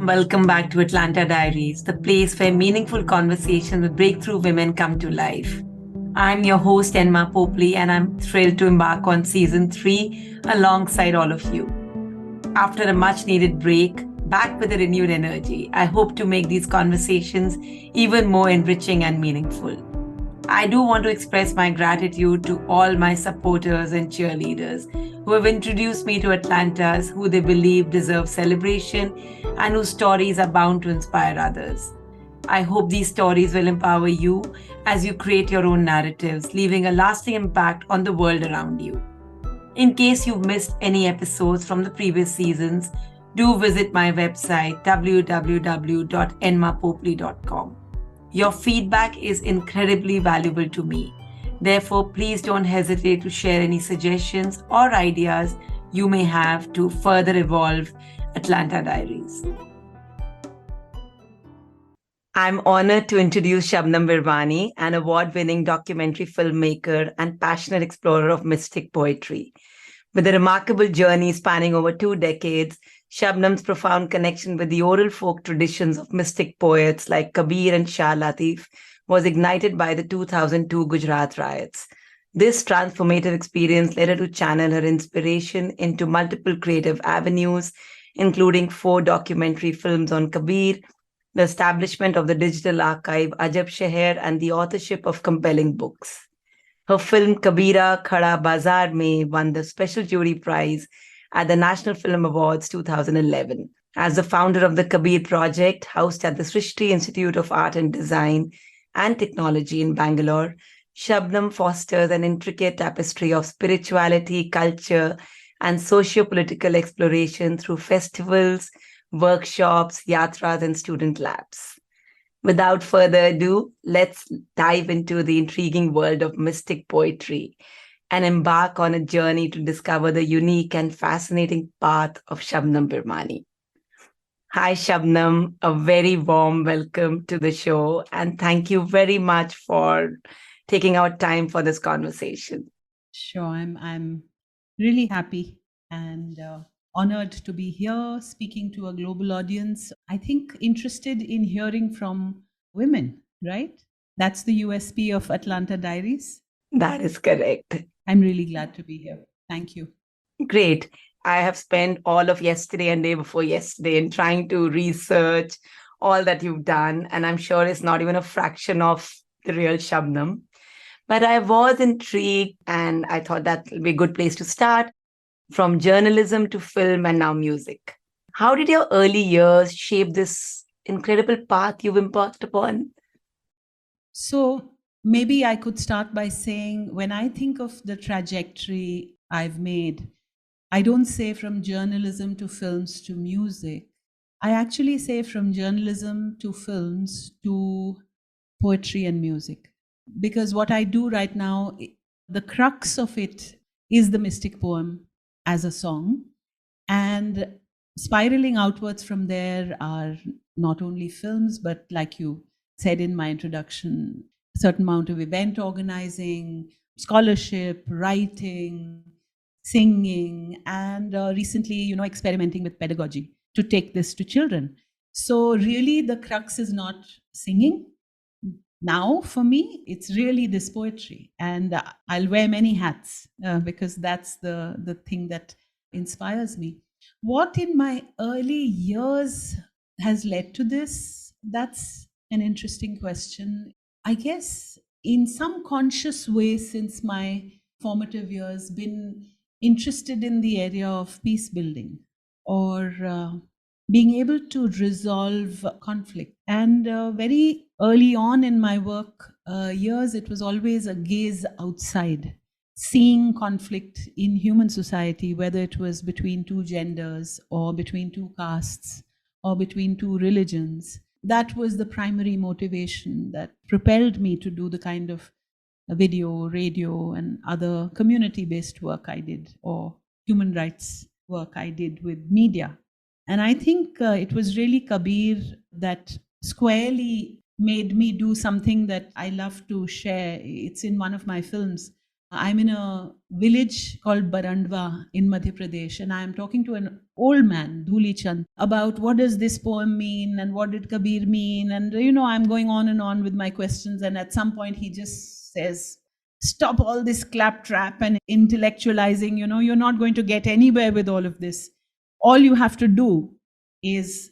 Welcome back to Atlanta Diaries, the place where meaningful conversations with breakthrough women come to life. I'm your host, Enma Popley, and I'm thrilled to embark on season 3 alongside all of you. After a much needed break, back with a renewed energy, I hope to make these conversations even more enriching and meaningful. I do want to express my gratitude to all my supporters and cheerleaders who have introduced me to Atlantas who they believe deserve celebration and whose stories are bound to inspire others. I hope these stories will empower you as you create your own narratives, leaving a lasting impact on the world around you. In case you've missed any episodes from the previous seasons, do visit my website www.enmapopley.com. Your feedback is incredibly valuable to me. Therefore, please don't hesitate to share any suggestions or ideas you may have to further evolve Atlanta Diaries. I'm honored to introduce Shabnam Virmani, an award-winning documentary filmmaker and passionate explorer of mystic poetry. With a remarkable journey spanning over 2 decades, Shabnam's profound connection with the oral folk traditions of mystic poets like Kabir and Shah Latif was ignited by the 2002 Gujarat riots. This transformative experience led her to channel her inspiration into multiple creative avenues, including 4 documentary films on Kabir, the establishment of the digital archive Ajab Shahar, and the authorship of compelling books. Her film Kabira Khada Bazaar Mein won the Special Jury Prize at the National Film Awards 2011. As the founder of the Kabir Project, housed at the Srishti Institute of Art and Design and Technology in Bangalore, Shabnam fosters an intricate tapestry of spirituality, culture, and socio-political exploration through festivals, workshops, yantras, and student labs. Without further ado, let's dive into the intriguing world of mystic poetry and embark on a journey to discover the unique and fascinating path of Shabnam Virmani. Hi, Shabnam. A very warm welcome to the show, and thank you very much for taking out time for this conversation. Sure, I'm really happy and honored to be here speaking to a global audience. I think interested in hearing from women, right? That's the USP of Atlanta Diaries. That is correct. I'm really glad to be here. Thank you. Great. I have spent all of yesterday and day before yesterday in trying to research all that you've done. And I'm sure it's not even a fraction of the real Shabnam. But I was intrigued and I thought that would be a good place to start, from journalism to film and now music. How did your early years shape this incredible path you've embarked upon? So maybe I could start by saying when I think of the trajectory I've made, I don't say from journalism to films to music. I actually say from journalism to films to poetry and music. Because what I do right now, the crux of it is the mystic poem as a song. And spiraling outwards from there are not only films, but like you said in my introduction, a certain amount of event organizing, scholarship, writing, singing, and recently, experimenting with pedagogy to take this to children. So really the crux is not singing. Now for me, it's really this poetry, and I'll wear many hats because that's the thing that inspires me. What in my early years has led to this? That's an interesting question. I guess in some conscious way since my formative years been interested in the area of peace building or being able to resolve conflict. And very early on in my work years, it was always a gaze outside, seeing conflict in human society, whether it was between 2 genders or between 2 castes or between 2 religions. That was the primary motivation that propelled me to do the kind of video, radio, and other community-based work I did, or human rights work I did with media. And I think it was really Kabir that squarely made me do something that I love to share. It's in one of my films, I'm in a village called Barandwa in Madhya Pradesh, and I'm talking to an old man, Dhuli Chand, about what does this poem mean and what did Kabir mean. And, I'm going on and on with my questions. And at some point, he just says, stop all this claptrap and intellectualizing. You're not going to get anywhere with all of this. All you have to do is,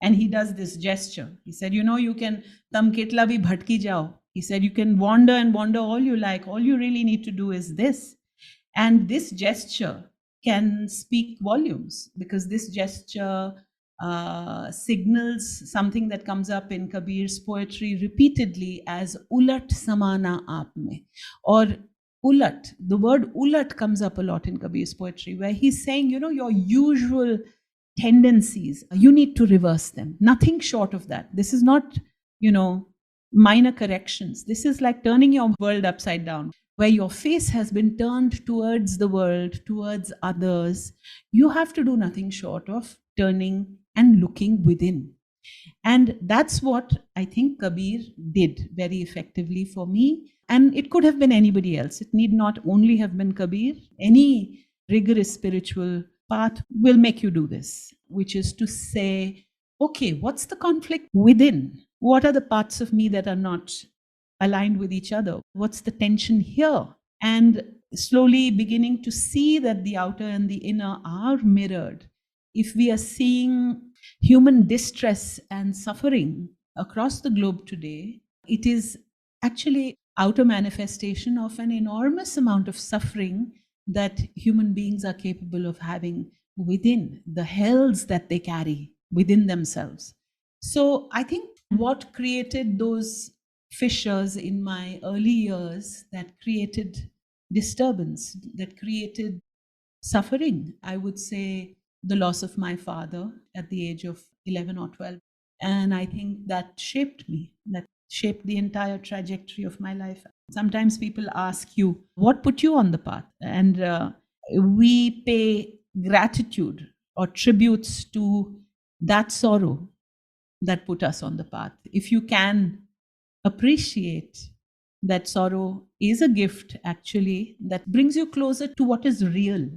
and he does this gesture. He said, you can, tam ketla bhi bhatki jao. He said, you can wander and wander all you like. All you really need to do is this. And this gesture can speak volumes, because this gesture signals something that comes up in Kabir's poetry repeatedly as ulat samana aap mein. Or ulat, the word ulat comes up a lot in Kabir's poetry, where he's saying, your usual tendencies, you need to reverse them. Nothing short of that. This is not, minor corrections. This is like turning your world upside down, where your face has been turned towards the world, towards others. You have to do nothing short of turning and looking within. And that's what I think Kabir did very effectively for me. And it could have been anybody else. It need not only have been Kabir. Any rigorous spiritual path will make you do this, which is to say, okay, what's the conflict within? What are the parts of me that are not aligned with each other? What's the tension here? And slowly beginning to see that the outer and the inner are mirrored. If we are seeing human distress and suffering across the globe today, it is actually outer manifestation of an enormous amount of suffering that human beings are capable of having within, the hells that they carry within themselves. So I think what created those fissures in my early years, that created disturbance, that created suffering, I would say the loss of my father at the age of 11 or 12. And I think that shaped me, that shaped the entire trajectory of my life. Sometimes people ask you, what put you on the path? And we pay gratitude or tributes to that sorrow that put us on the path. If you can appreciate that sorrow is a gift, actually, that brings you closer to what is real.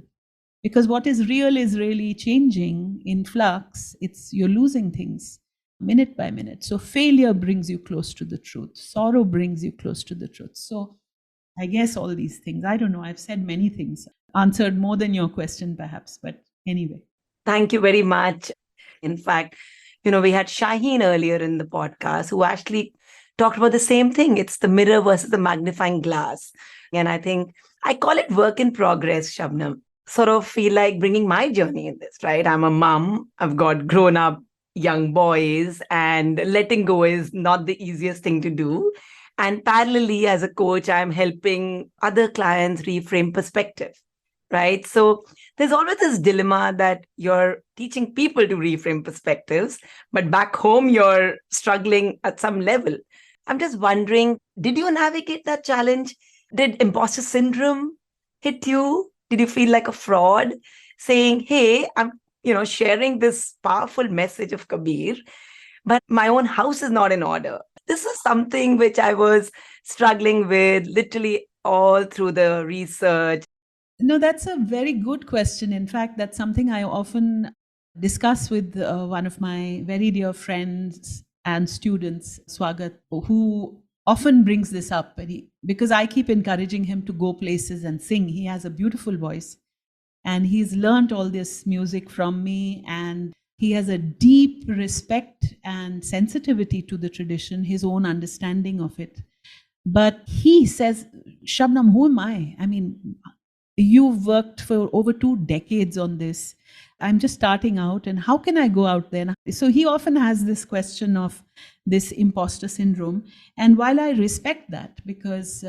Because what is real is really changing, in flux. You're losing things minute by minute. So failure brings you close to the truth. Sorrow brings you close to the truth. So I guess all these things, I don't know, I've said many things, answered more than your question perhaps, but anyway. Thank you very much. In fact, we had Shaheen earlier in the podcast who actually talked about the same thing. It's the mirror versus the magnifying glass. And I think I call it work in progress, Shabnam. Sort of feel like bringing my journey in this, right? I'm a mom. I've got grown up young boys, and letting go is not the easiest thing to do. And parallelly, as a coach, I'm helping other clients reframe perspective, right? So there's always this dilemma that you're teaching people to reframe perspectives, but back home, you're struggling at some level. I'm just wondering, did you navigate that challenge? Did imposter syndrome hit you? Did you feel like a fraud saying, hey, I'm sharing this powerful message of Kabir, but my own house is not in order? This is something which I was struggling with literally all through the research. No, that's a very good question. In fact, that's something I often discuss with one of my very dear friends and students, Swagat, who often brings this up. Because I keep encouraging him to go places and sing. He has a beautiful voice. And he's learned all this music from me, and he has a deep respect and sensitivity to the tradition, his own understanding of it. But he says, Shabnam, who am I? I mean, you've worked for over 2 decades on this. I'm just starting out, and how can I go out there? So he often has this question of this imposter syndrome. And while I respect that, because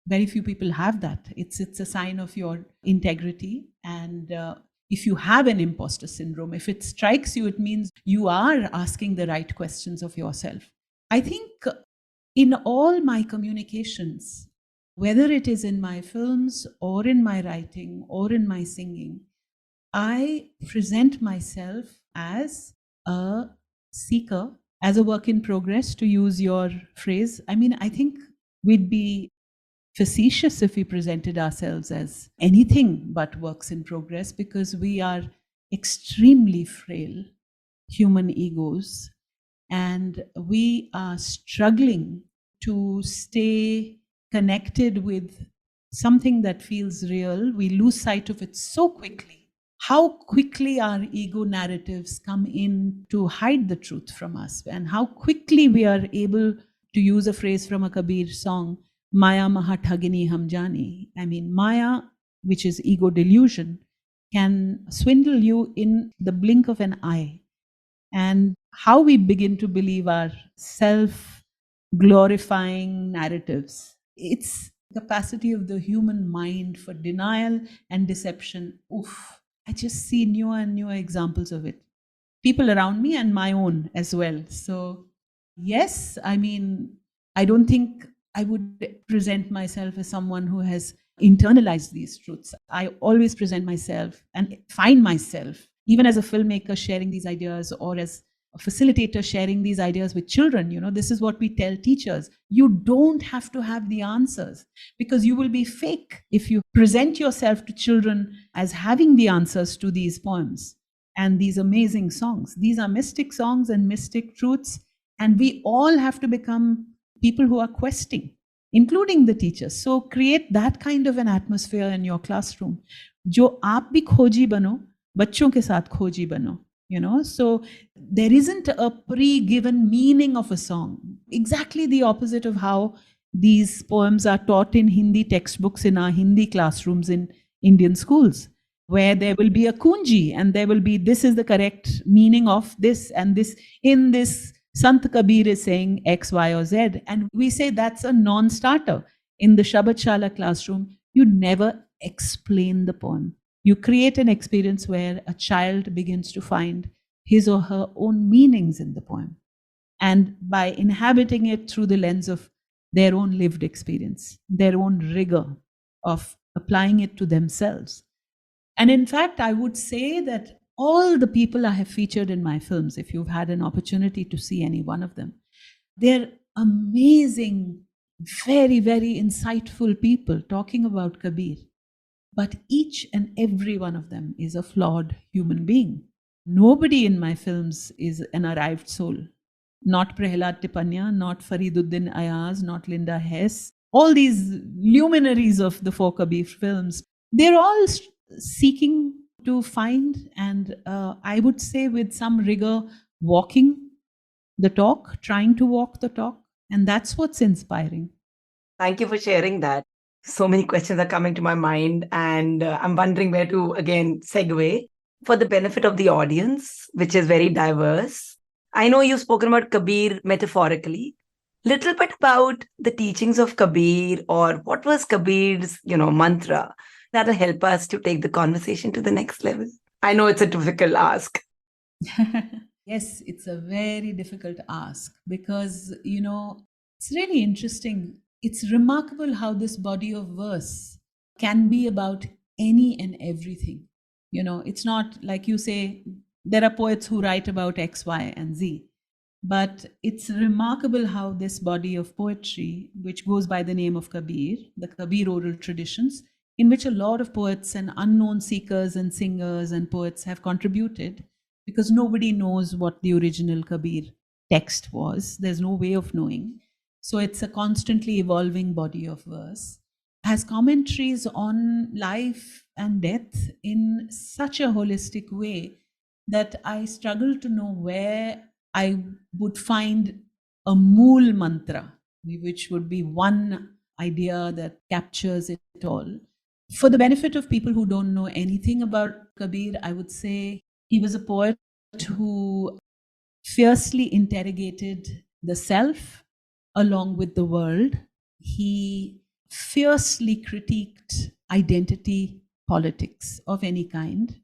very few people have that, it's a sign of your integrity. And if you have an imposter syndrome, if it strikes you, it means you are asking the right questions of yourself. I think in all my communications, whether it is in my films or in my writing or in my singing, I present myself as a seeker, as a work in progress, to use your phrase. I mean, I think we'd be facetious if we presented ourselves as anything but works in progress, because we are extremely frail human egos, and we are struggling to stay connected with something that feels real. We lose sight of it so quickly. How quickly our ego narratives come in to hide the truth from us, and how quickly we are able to use a phrase from a Kabir song, Maya Maha Thagini Ham Jani. I mean, Maya, which is ego delusion, can swindle you in the blink of an eye. And how we begin to believe our self glorifying narratives. It's capacity of the human mind for denial and deception. Oof. I just see newer and newer examples of it. People around me and my own as well. So, yes, I mean, I don't think I would present myself as someone who has internalized these truths. I always present myself and find myself, even as a filmmaker, sharing these ideas, or as a facilitator sharing these ideas with children. You know, this is what we tell teachers. You don't have to have the answers, because you will be fake if you present yourself to children as having the answers to these poems and these amazing songs. These are mystic songs and mystic truths, and we all have to become people who are questing, including the teachers. So create that kind of an atmosphere in your classroom. जो आप भी खोजी बनो, बच्चों के साथ खोजी बनो. You know, so there isn't a pre-given meaning of a song. Exactly the opposite of how these poems are taught in Hindi textbooks in our Hindi classrooms in Indian schools, where there will be a kunji and there will be, this is the correct meaning of this, and this, in this, Sant Kabir is saying X, Y, or Z. And we say that's a non-starter. In the Shabad classroom, you never explain the poem. You create an experience where a child begins to find his or her own meanings in the poem. And by inhabiting it through the lens of their own lived experience, their own rigor of applying it to themselves. And in fact, I would say that all the people I have featured in my films, if you've had an opportunity to see any one of them, they're amazing, very, very insightful people talking about Kabir. But each and every one of them is a flawed human being. Nobody in my films is an arrived soul. Not Prahlad Tipanya, not Fariduddin Ayaz, not Linda Hess. All these luminaries of the four Kabir films, they're all seeking to find, and I would say with some rigor, walking the talk, trying to walk the talk. And that's what's inspiring. Thank you for sharing that. So many questions are coming to my mind, and I'm wondering where to again segue for the benefit of the audience, which is very diverse. I know you've spoken about Kabir metaphorically. Little bit about the teachings of Kabir, or what was Kabir's, mantra. That'll help us to take the conversation to the next level. I know it's a difficult ask. Yes, it's a very difficult ask, because, it's really interesting. It's remarkable how this body of verse can be about any and everything. It's not like you say, there are poets who write about X, Y, and Z. But it's remarkable how this body of poetry, which goes by the name of Kabir, the Kabir oral traditions, in which a lot of poets and unknown seekers and singers and poets have contributed, because nobody knows what the original Kabir text was. There's no way of knowing. So it's a constantly evolving body of verse, has commentaries on life and death in such a holistic way that I struggle to know where I would find a mool mantra, which would be one idea that captures it all. For the benefit of people who don't know anything about Kabir, I would say he was a poet who fiercely interrogated the self along with the world. He fiercely critiqued identity politics of any kind.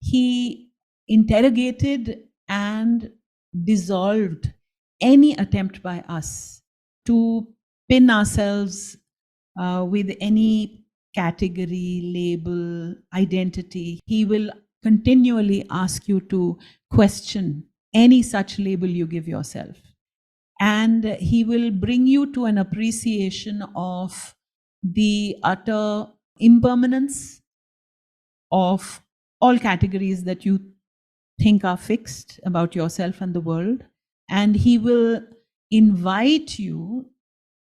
He interrogated and dissolved any attempt by us to pin ourselves with any category, label, identity. He will continually ask you to question any such label you give yourself. And he will bring you to an appreciation of the utter impermanence of all categories that you think are fixed about yourself and the world. And he will invite you,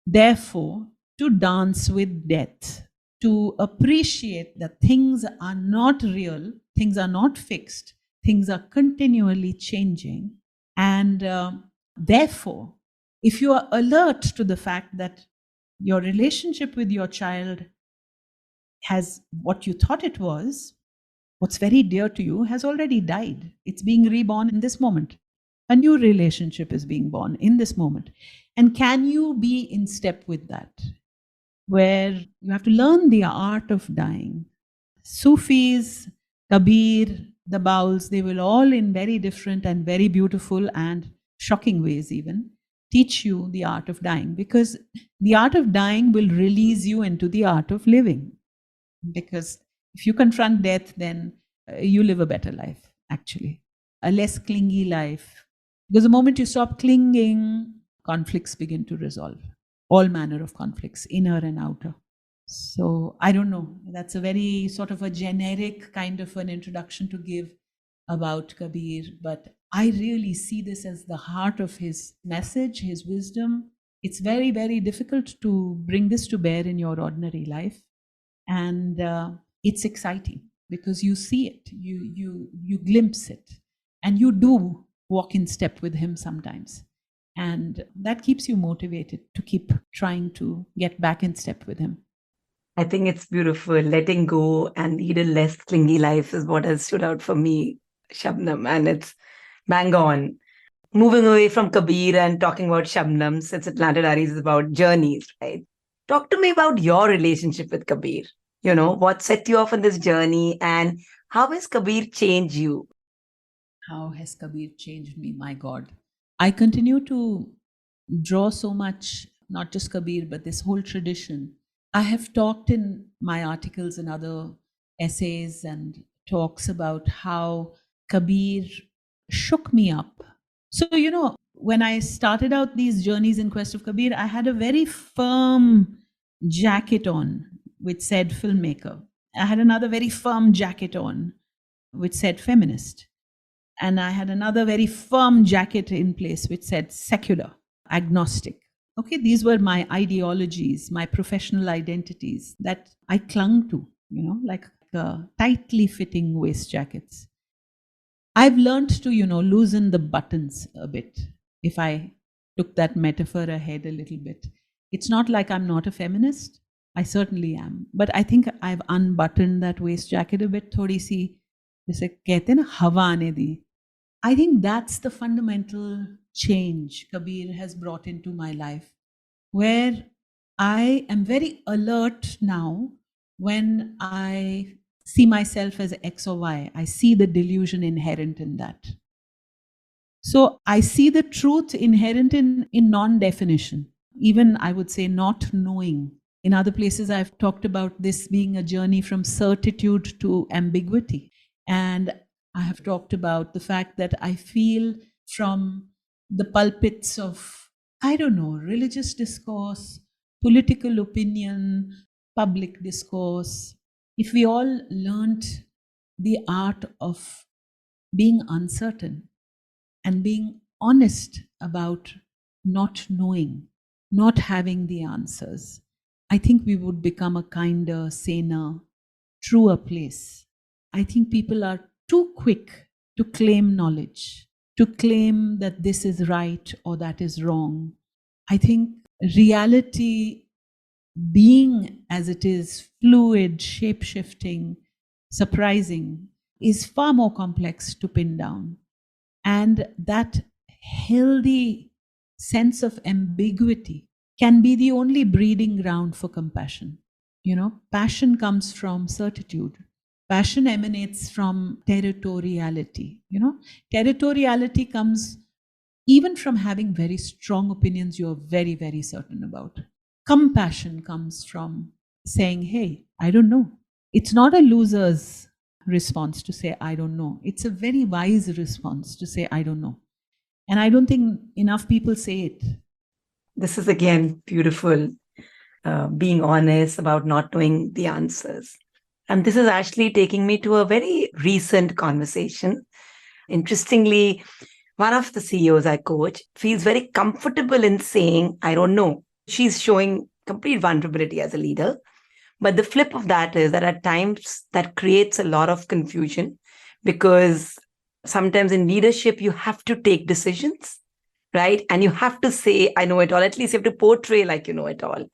therefore, to dance with death, to appreciate that things are not real, things are not fixed, things are continually changing. And therefore, if you are alert to the fact that your relationship with your child has what you thought it was, what's very dear to you has already died. It's being reborn in this moment. A new relationship is being born in this moment. And can you be in step with that? Where you have to learn the art of dying. Sufis, Kabir, the Bauls, they will all in very different and very beautiful and shocking ways even teach you the art of dying, because the art of dying will release you into the art of living. Because if you confront death, then you live a better life, actually, a less clingy life. Because the moment you stop clinging, conflicts begin to resolve. All manner of conflicts, inner and outer. So I don't know. That's a very sort of a generic kind of an introduction to give about Kabir. But I really see this as the heart of his message, his wisdom. It's very, very difficult to bring this to bear in your ordinary life. And it's exciting because you see it, you glimpse it, and you do walk in step with him sometimes. And that keeps you motivated to keep trying to get back in step with him. I think it's beautiful. Letting go and lead a less clingy life is what has stood out for me, Shabnam, and it's bang on. Moving away from Kabir and talking about Shabnam, since Atlanta Diaries is about journeys, right? Talk to me about your relationship with Kabir. You know, what set you off on this journey and how has Kabir changed you? How has Kabir changed me? My God. I continue to draw so much, not just Kabir, but this whole tradition. I have talked in my articles and other essays and talks about how Kabir shook me up. So, when I started out these journeys in quest of Kabir, I had a very firm jacket on which said filmmaker. I had another very firm jacket on which said feminist. And I had another very firm jacket in place which said secular, agnostic. Okay, these were my ideologies, my professional identities that I clung to, like tightly fitting waist jackets. I've learned to, loosen the buttons a bit. If I took that metaphor ahead a little bit, it's not like I'm not a feminist. I certainly am. But I think I've unbuttoned that waist jacket a bit. Thodi si, जैसे कहते हैं ना, हवा आने दी. I think that's the fundamental change Kabir has brought into my life, where I am very alert now when I see myself as X or Y. I see the delusion inherent in that. So I see the truth inherent in non-definition, even I would say not knowing. In other places, I've talked about this being a journey from certitude to ambiguity. And I have talked about the fact that I feel from the pulpits of, I don't know, religious discourse, political opinion, public discourse, if we all learned the art of being uncertain and being honest about not knowing, not having the answers, I think we would become a kinder, saner, truer place. I think people are too quick to claim knowledge, to claim that this is right or that is wrong. I think reality, being as it is, fluid, shape-shifting, surprising, is far more complex to pin down. And that healthy sense of ambiguity can be the only breeding ground for compassion. Passion comes from certitude. Passion emanates from territoriality. Territoriality comes even from having very strong opinions you're very, very certain about. Compassion comes from saying, hey, I don't know. It's not a loser's response to say, I don't know. It's a very wise response to say, I don't know. And I don't think enough people say it. This is again beautiful. being honest, about not knowing the answers. And this is actually taking me to a very recent conversation. Interestingly, one of the CEOs I coach feels very comfortable in saying, I don't know. She's showing complete vulnerability as a leader. But the flip of that is that at times that creates a lot of confusion, because sometimes in leadership, you have to take decisions, right? And you have to say, I know it all. At least you have to portray like you know it all.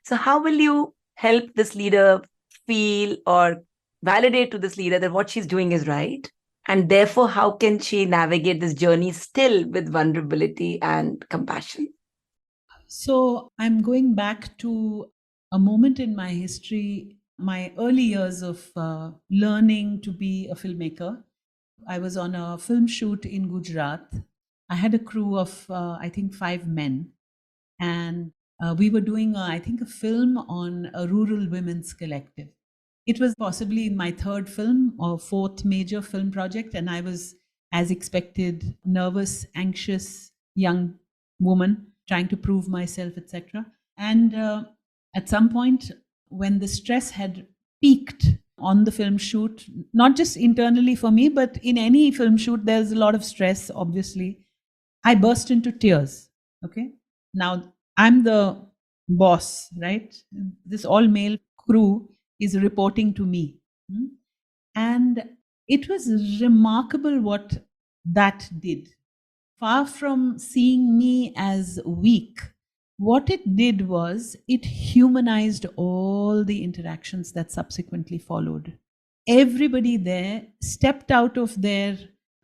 So, how will you help this leader feel or validate to this leader that what she's doing is right? And therefore, how can she navigate this journey still with vulnerability and compassion? So I'm going back to a moment in my history, my early years of learning to be a filmmaker. I was on a film shoot in Gujarat. I had a crew of, I think, 5 men. And we were doing, I think, a film on a rural women's collective. It was possibly my third film or fourth major film project. And I was, as expected, nervous, anxious, young woman trying to prove myself, etc. And at some point, when the stress had peaked on the film shoot, not just internally for me, but in any film shoot, there's a lot of stress, obviously. I burst into tears. Okay. Now I'm the boss, right? This all male crew is reporting to me. And it was remarkable what that did. Far from seeing me as weak, what it did was it humanized all the interactions that subsequently followed. Everybody there stepped out of their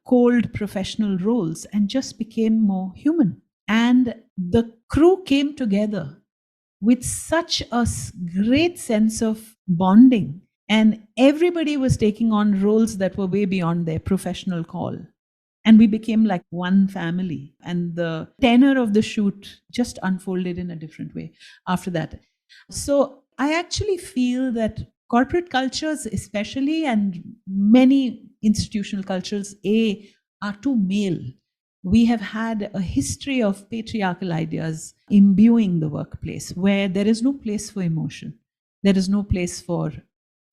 cold professional roles and just became more human. And the crew came together with such a great sense of bonding. And everybody was taking on roles that were way beyond their professional call. And we became like one family. And the tenor of the shoot just unfolded in a different way after that. So I actually feel that corporate cultures, especially, and many institutional cultures, are too male. We have had a history of patriarchal ideas imbuing the workplace where there is no place for emotion. There is no place for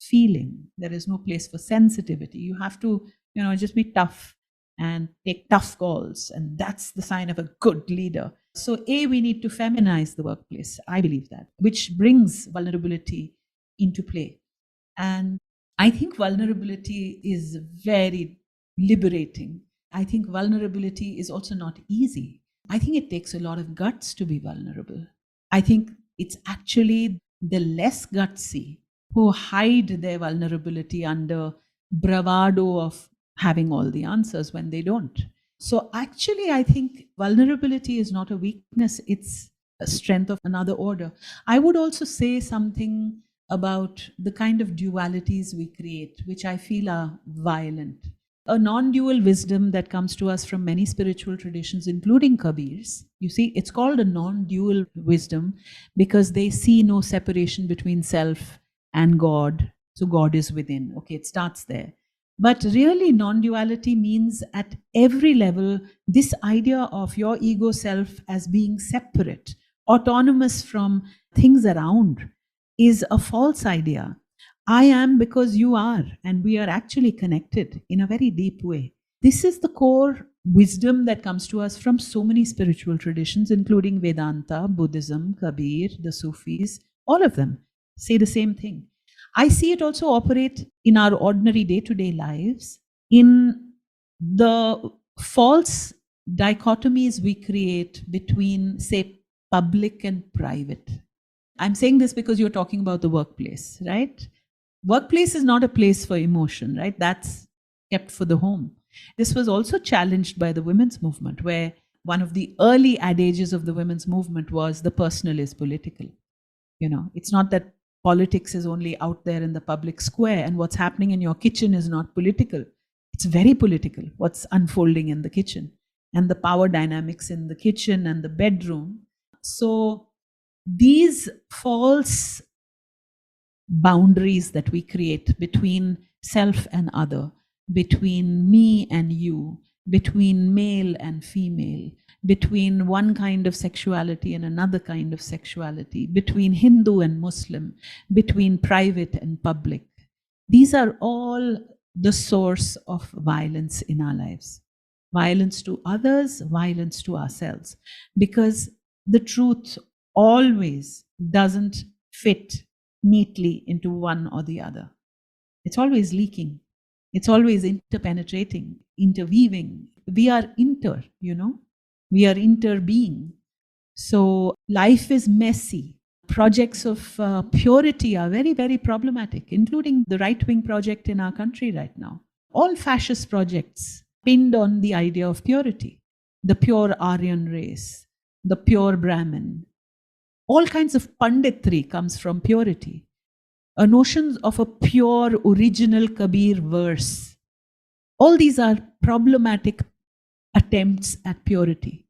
feeling. There is no place for sensitivity. You have to, just be tough and take tough calls. And that's the sign of a good leader. So, we need to feminize the workplace. I believe that, which brings vulnerability into play. And I think vulnerability is very liberating. I think vulnerability is also not easy. I think it takes a lot of guts to be vulnerable. I think it's actually the less gutsy who hide their vulnerability under bravado of having all the answers when they don't. So actually, I think vulnerability is not a weakness, it's a strength of another order. I would also say something about the kind of dualities we create, which I feel are violent. A non-dual wisdom that comes to us from many spiritual traditions, including Kabir's. You see, it's called a non-dual wisdom because they see no separation between self and God. So God is within. Okay, it starts there. But really, non-duality means at every level, this idea of your ego self as being separate, autonomous from things around, is a false idea. I am because you are, and we are actually connected in a very deep way. This is the core wisdom that comes to us from so many spiritual traditions, including Vedanta, Buddhism, Kabir, the Sufis, all of them say the same thing. I see it also operate in our ordinary day-to-day lives, in the false dichotomies we create between, say, public and private. I'm saying this because you're talking about the workplace, right? Workplace is not a place for emotion, right? That's kept for the home. This was also challenged by the women's movement, where one of the early adages of the women's movement was the personal is political. It's not that politics is only out there in the public square and what's happening in your kitchen is not political. It's very political, what's unfolding in the kitchen and the power dynamics in the kitchen and the bedroom. So these false boundaries that we create between self and other, between me and you, between male and female, between one kind of sexuality and another kind of sexuality, between Hindu and Muslim, between private and public. These are all the source of violence in our lives. Violence to others, violence to ourselves. Because the truth always doesn't fit neatly into one or the other. It's always leaking. It's always interpenetrating, interweaving. We are we are interbeing. So life is messy. Projects of purity are very, very problematic, including the right-wing project in our country right now. All fascist projects pinned on the idea of purity, the pure Aryan race, the pure Brahmin. All kinds of panditry comes from purity. A notion of a pure original Kabir verse. All these are problematic attempts at purity.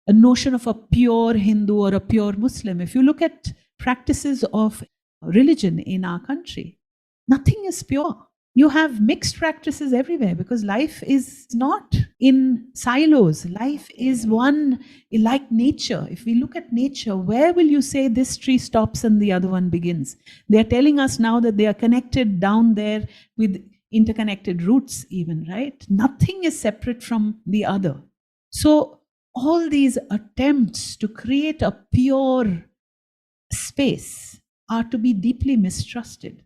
A notion of a pure Hindu or a pure Muslim. If you look at practices of religion in our country, nothing is pure. You have mixed practices everywhere because life is not in silos. Life is one, like nature. If we look at nature, where will you say this tree stops and the other one begins? They are telling us now that they are connected down there with interconnected roots even, right? Nothing is separate from the other. So all these attempts to create a pure space are to be deeply mistrusted.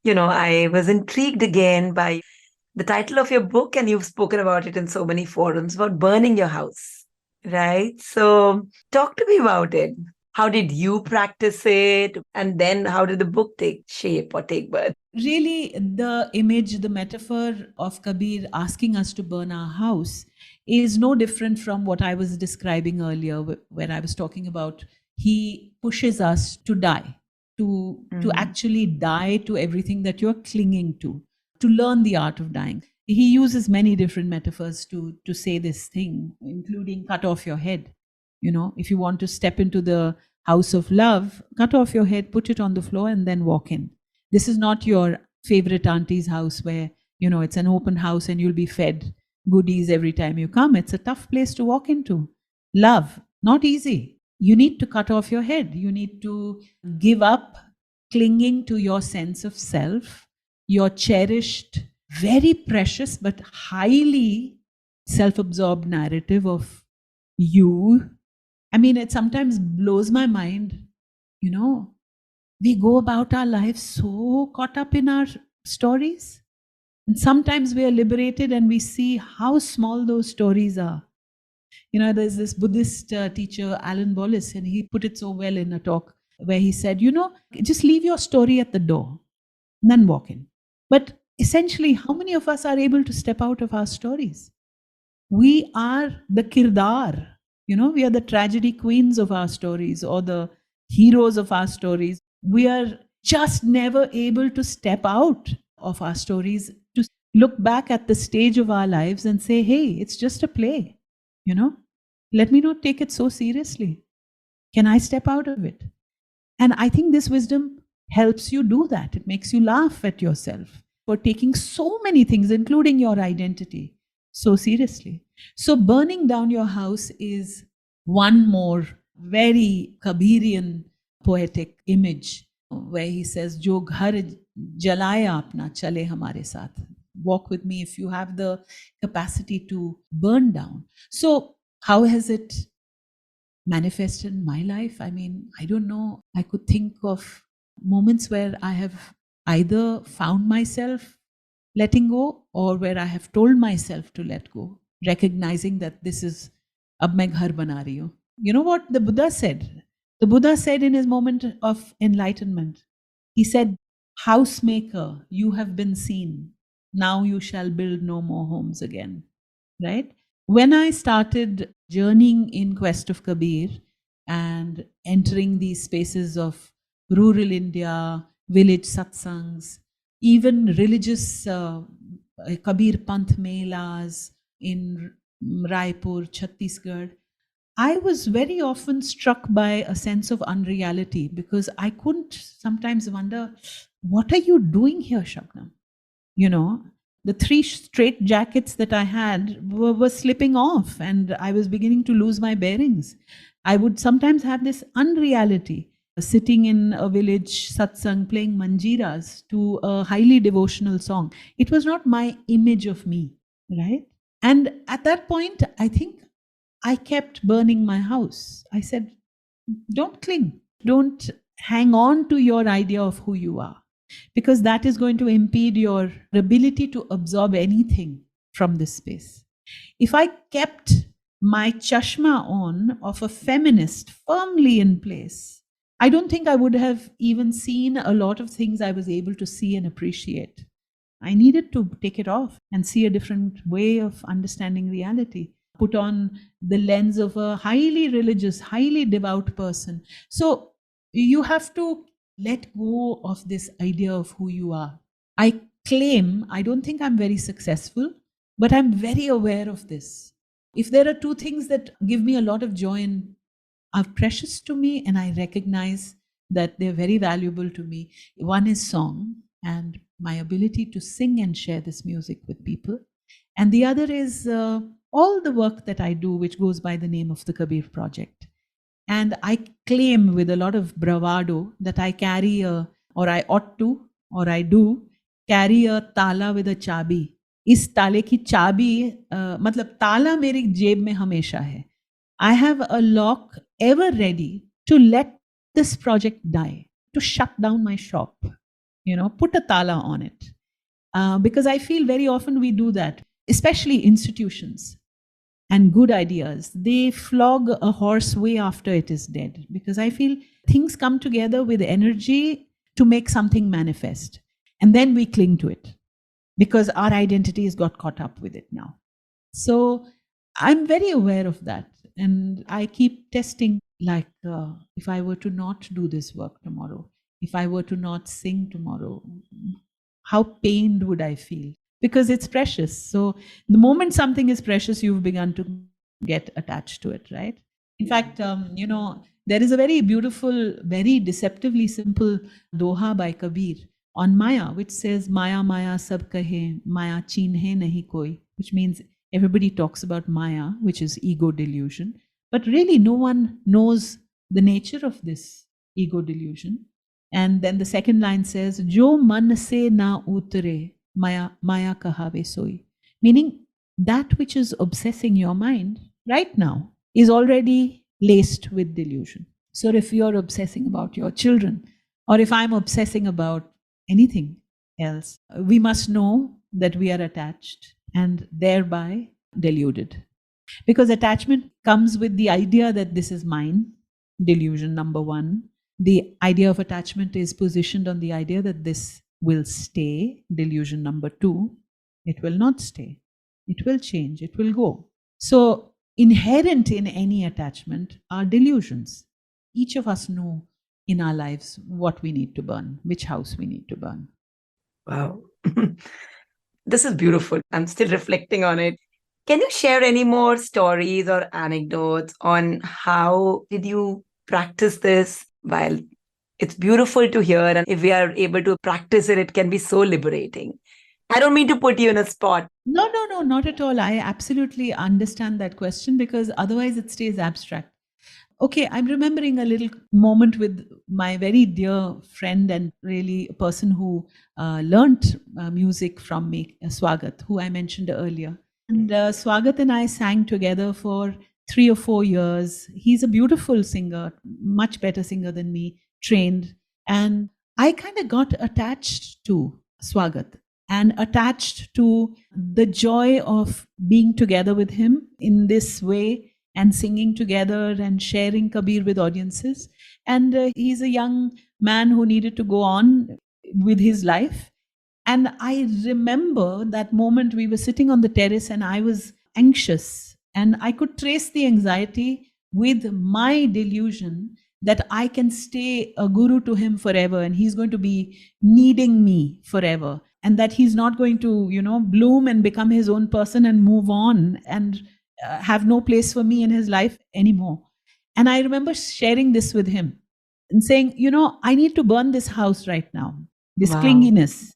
I was intrigued again by the title of your book, and you've spoken about it in so many forums about burning your house, right? So talk to me about it. How did you practice it? And then how did the book take shape or take birth? Really, the image, the metaphor of Kabir asking us to burn our house is no different from what I was describing earlier, where I was talking about he pushes us to die, to actually die to everything that you're clinging to learn the art of dying. He uses many different metaphors to say this thing, including cut off your head. If you want to step into the house of love, cut off your head, put it on the floor, and then walk in. This is not your favorite auntie's house where, it's an open house and you'll be fed goodies every time you come. It's a tough place to walk into. Love, not easy. You need to cut off your head. You need to give up clinging to your sense of self, your cherished, very precious, but highly self-absorbed narrative of you. I mean, it sometimes blows my mind, we go about our lives so caught up in our stories. And sometimes we are liberated and we see how small those stories are. There's this Buddhist teacher, Alan Wallace, and he put it so well in a talk where he said, just leave your story at the door and then walk in. But essentially, how many of us are able to step out of our stories? We are the kirdar, we are the tragedy queens of our stories or the heroes of our stories. We are just never able to step out of our stories, to look back at the stage of our lives and say, hey, it's just a play, let me not take it so seriously. Can I step out of it? And I think this wisdom helps you do that. It makes you laugh at yourself for taking so many things, including your identity, so seriously. So burning down your house is one more very Kabirian poetic image where he says, Jo ghar jalaya apna chale hamare saath. Walk with me if you have the capacity to burn down. So how has it manifested in my life? I mean, I don't know. I could think of moments where I have either found myself letting go or where I have told myself to let go, recognizing that this is ab main ghar bana rahi hu. You know what the Buddha said? The Buddha said in his moment of enlightenment, he said, housemaker, you have been seen. Now you shall build no more homes again. Right? When I started journeying in quest of Kabir and entering these spaces of rural India, village satsangs, even religious Kabir Panth Melas in Raipur, Chhattisgarh, I was very often struck by a sense of unreality because I couldn't sometimes wonder, what are you doing here, Shabnam? The 3 straight jackets that I had were slipping off, and I was beginning to lose my bearings. I would sometimes have this unreality, sitting in a village satsang playing manjiras to a highly devotional song. It was not my image of me, right? And at that point, I think I kept burning my house. I said, don't cling, don't hang on to your idea of who you are, because that is going to impede your ability to absorb anything from this space. If I kept my chashma on of a feminist firmly in place, I don't think I would have even seen a lot of things I was able to see and appreciate. I needed to take it off and see a different way of understanding reality, put on the lens of a highly religious, highly devout person. So you have to let go of this idea of who you are. I claim, I don't think I'm very successful, but I'm very aware of this. If there are 2 things that give me a lot of joy and are precious to me, and I recognize that they're very valuable to me, one is song and my ability to sing and share this music with people. And the other is all the work that I do, which goes by the name of the Kabir Project. And I claim with a lot of bravado that I carry or I ought to, or I do, carry a tala with a chabi. इस ताले की चाबी मतलब ताला मेरी जेब में हमेशा है. I have a lock ever ready to let this project die, to shut down my shop, put a tala on it. Because I feel very often we do that, especially institutions and good ideas. They flog a horse way after it is dead, because I feel things come together with energy to make something manifest. And then we cling to it because our identity has got caught up with it now. So I'm very aware of that. And I keep testing, like, if I were to not do this work tomorrow, if I were to not sing tomorrow, how pained would I feel? Because it's precious. So the moment something is precious, you've begun to get attached to it, right? In fact, there is a very beautiful, very deceptively simple doha by Kabir on Maya, which says, Maya, Maya, sab kahe, Maya chinhe nahi koi, which means everybody talks about Maya, which is ego delusion. But really, no one knows the nature of this ego delusion. And then the second line says, Jo man se na utre, Maya, Maya kahave soi. Meaning, that which is obsessing your mind right now is already laced with delusion. So if you're obsessing about your children, or if I'm obsessing about anything else, we must know that we are attached and thereby deluded. Because attachment comes with the idea that this is mine, delusion number 1. The idea of attachment is positioned on the idea that this will stay, delusion number 2. It will not stay. It will change. It will go. So inherent in any attachment are delusions. Each of us know in our lives what we need to burn, which house we need to burn. Wow. This is beautiful. I'm still reflecting on it. Can you share any more stories or anecdotes on how did you practice this? While it's beautiful to hear, and if we are able to practice it, it can be so liberating. I don't mean to put you in a spot. No, not at all. I absolutely understand that question, because otherwise it stays abstract. Okay, I'm remembering a little moment with my very dear friend and really a person who learnt music from me, Swagat, who I mentioned earlier. And Swagat and I sang together for 3 or 4 years. He's a beautiful singer, much better singer than me, trained. And I kind of got attached to Swagat and attached to the joy of being together with him in this way and singing together and sharing Kabir with audiences. And he's a young man who needed to go on with his life. And I remember that moment we were sitting on the terrace and I was anxious, and I could trace the anxiety with my delusion that I can stay a guru to him forever and he's going to be needing me forever, and that he's not going to, bloom and become his own person and move on and have no place for me in his life anymore. And I remember sharing this with him and saying, I need to burn this house right now, this Wow. clinginess.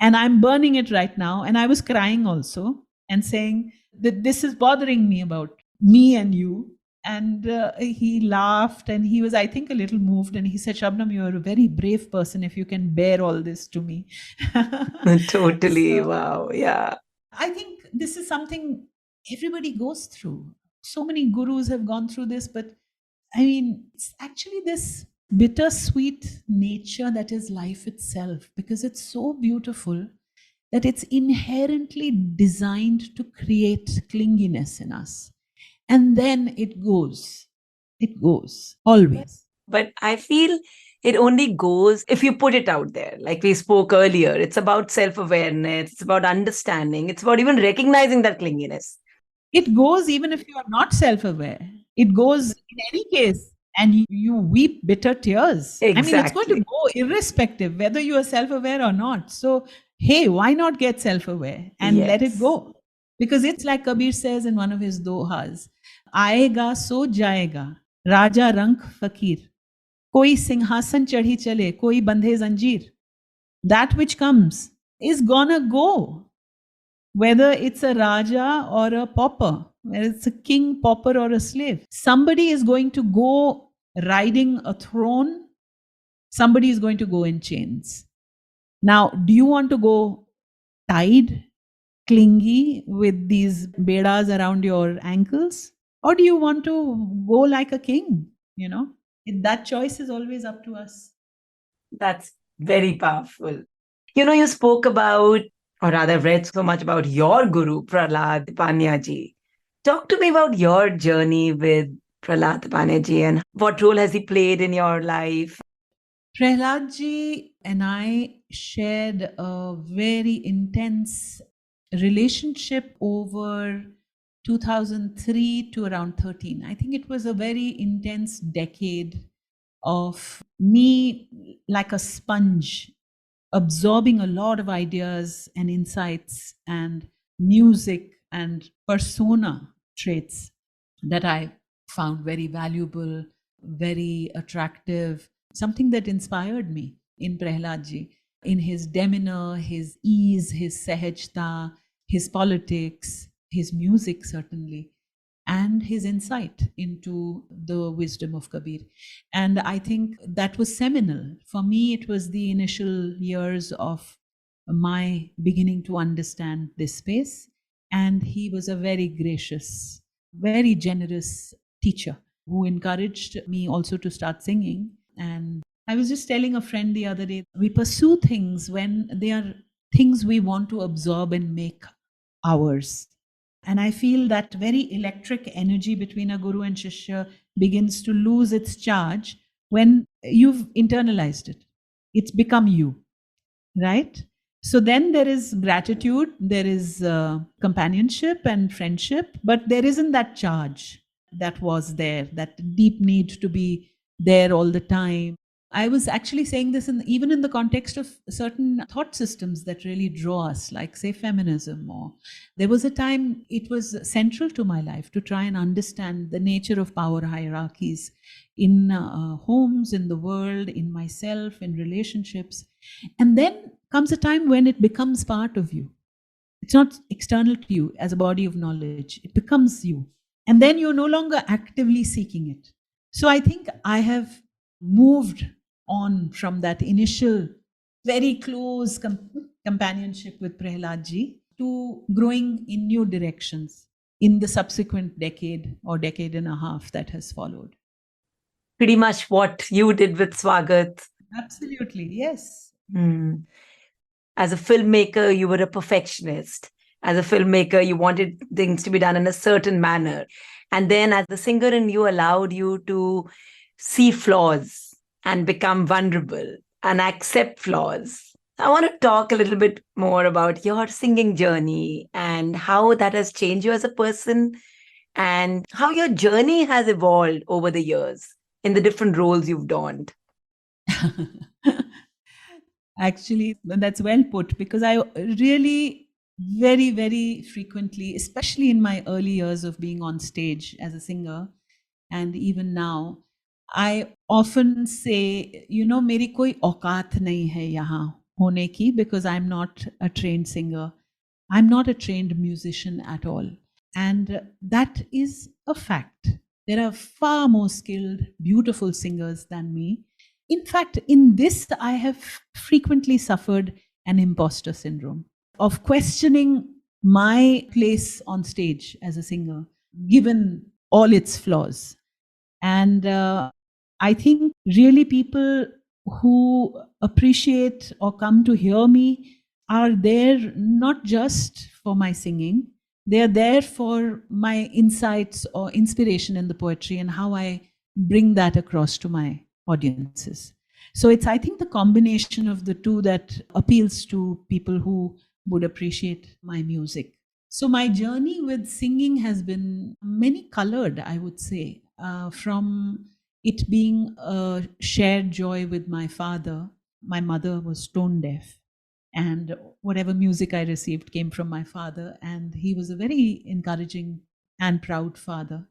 And I'm burning it right now. And I was crying also and saying that this is bothering me about me and you. And he laughed and he was, I think, a little moved. And he said, Shabnam, you're a very brave person if you can bear all this to me. Totally. So Wow. Yeah. I think this is something everybody goes through. So many gurus have gone through this, but I mean, it's actually this bittersweet nature that is life itself, because it's so beautiful that it's inherently designed to create clinginess in us. And then it goes always. But I feel it only goes if you put it out there. Like we spoke earlier, it's about self awareness, it's about understanding, it's about even recognizing that clinginess. It goes even if you are not self aware. It goes in any case, and you weep bitter tears. I mean, it's going to Exactly. go irrespective whether you are self aware or not. So, hey, why not get self aware and let it Yes. go? Because it's like Kabir says in one of his dohas, Aega so jayega, Raja rank fakir. Koi singhasan chadhi chale, koi bandhe zanjeer. That which comes is gonna go, whether it's a Raja or a pauper, whether it's a king, pauper, or a slave. Somebody is going to go riding a throne, somebody is going to go in chains. Now, do you want to go tied, clingy with these bedas around your ankles? Or do you want to go like a king? You know, that choice is always up to us. That's very powerful. You spoke about, or rather read so much about your guru, Prahlad Panyaji. Talk to me about your journey with Prahlad Panyaji and what role has he played in your life? Prahladji and I shared a very intense relationship over 2003 to around 13. I think it was a very intense decade of me like a sponge, absorbing a lot of ideas and insights and music and persona traits that I found very valuable, very attractive, something that inspired me in Prahladji, in his demeanor, his ease, his sehajta, his politics, his music, certainly, and his insight into the wisdom of Kabir. And I think that was seminal. For me, it was the initial years of my beginning to understand this space. And he was a very gracious, very generous teacher who encouraged me also to start singing. And I was just telling a friend the other day, we pursue things when they are things we want to absorb and make ours. And I feel that very electric energy between a guru and shishya begins to lose its charge when you've internalized it. It's become you, right? So then there is gratitude, there is companionship and friendship, but there isn't that charge that was there, that deep need to be there all the time. I was actually saying this even in the context of certain thought systems that really draw us, like, say, feminism. Or there was a time it was central to my life to try and understand the nature of power hierarchies in homes, in the world, in myself, in relationships. And then comes a time when it becomes part of you. It's not external to you as a body of knowledge, it becomes you. And then you're no longer actively seeking it. So I think I have moved on from that initial very close companionship with Prahladji to growing in new directions in the subsequent decade or decade and a half that has followed. Pretty much what you did with Swagat. Absolutely, yes. As a filmmaker, you were a perfectionist. As a filmmaker, you wanted things to be done in a certain manner. And then as a singer, and you allowed you to see flaws and become vulnerable and accept flaws. I want to talk a little bit more about your singing journey and how that has changed you as a person and how your journey has evolved over the years in the different roles you've donned. Actually, that's well put, because I really very, very frequently, especially in my early years of being on stage as a singer, and even now, I often say, meri koi auqat nahi hai yahan. hone ki, because I'm not a trained singer. I'm not a trained musician at all. And that is a fact. There are far more skilled, beautiful singers than me. In fact, in this, I have frequently suffered an imposter syndrome of questioning my place on stage as a singer, given all its flaws. And I think really people who appreciate or come to hear me are there not just for my singing, they are there for my insights or inspiration in the poetry and how I bring that across to my audiences. So it's, I think, the combination of the two that appeals to people who would appreciate my music. So my journey with singing has been many colored, I would say, from it being a shared joy with my father. My mother was tone deaf, and whatever music I received came from my father, and he was a very encouraging and proud father.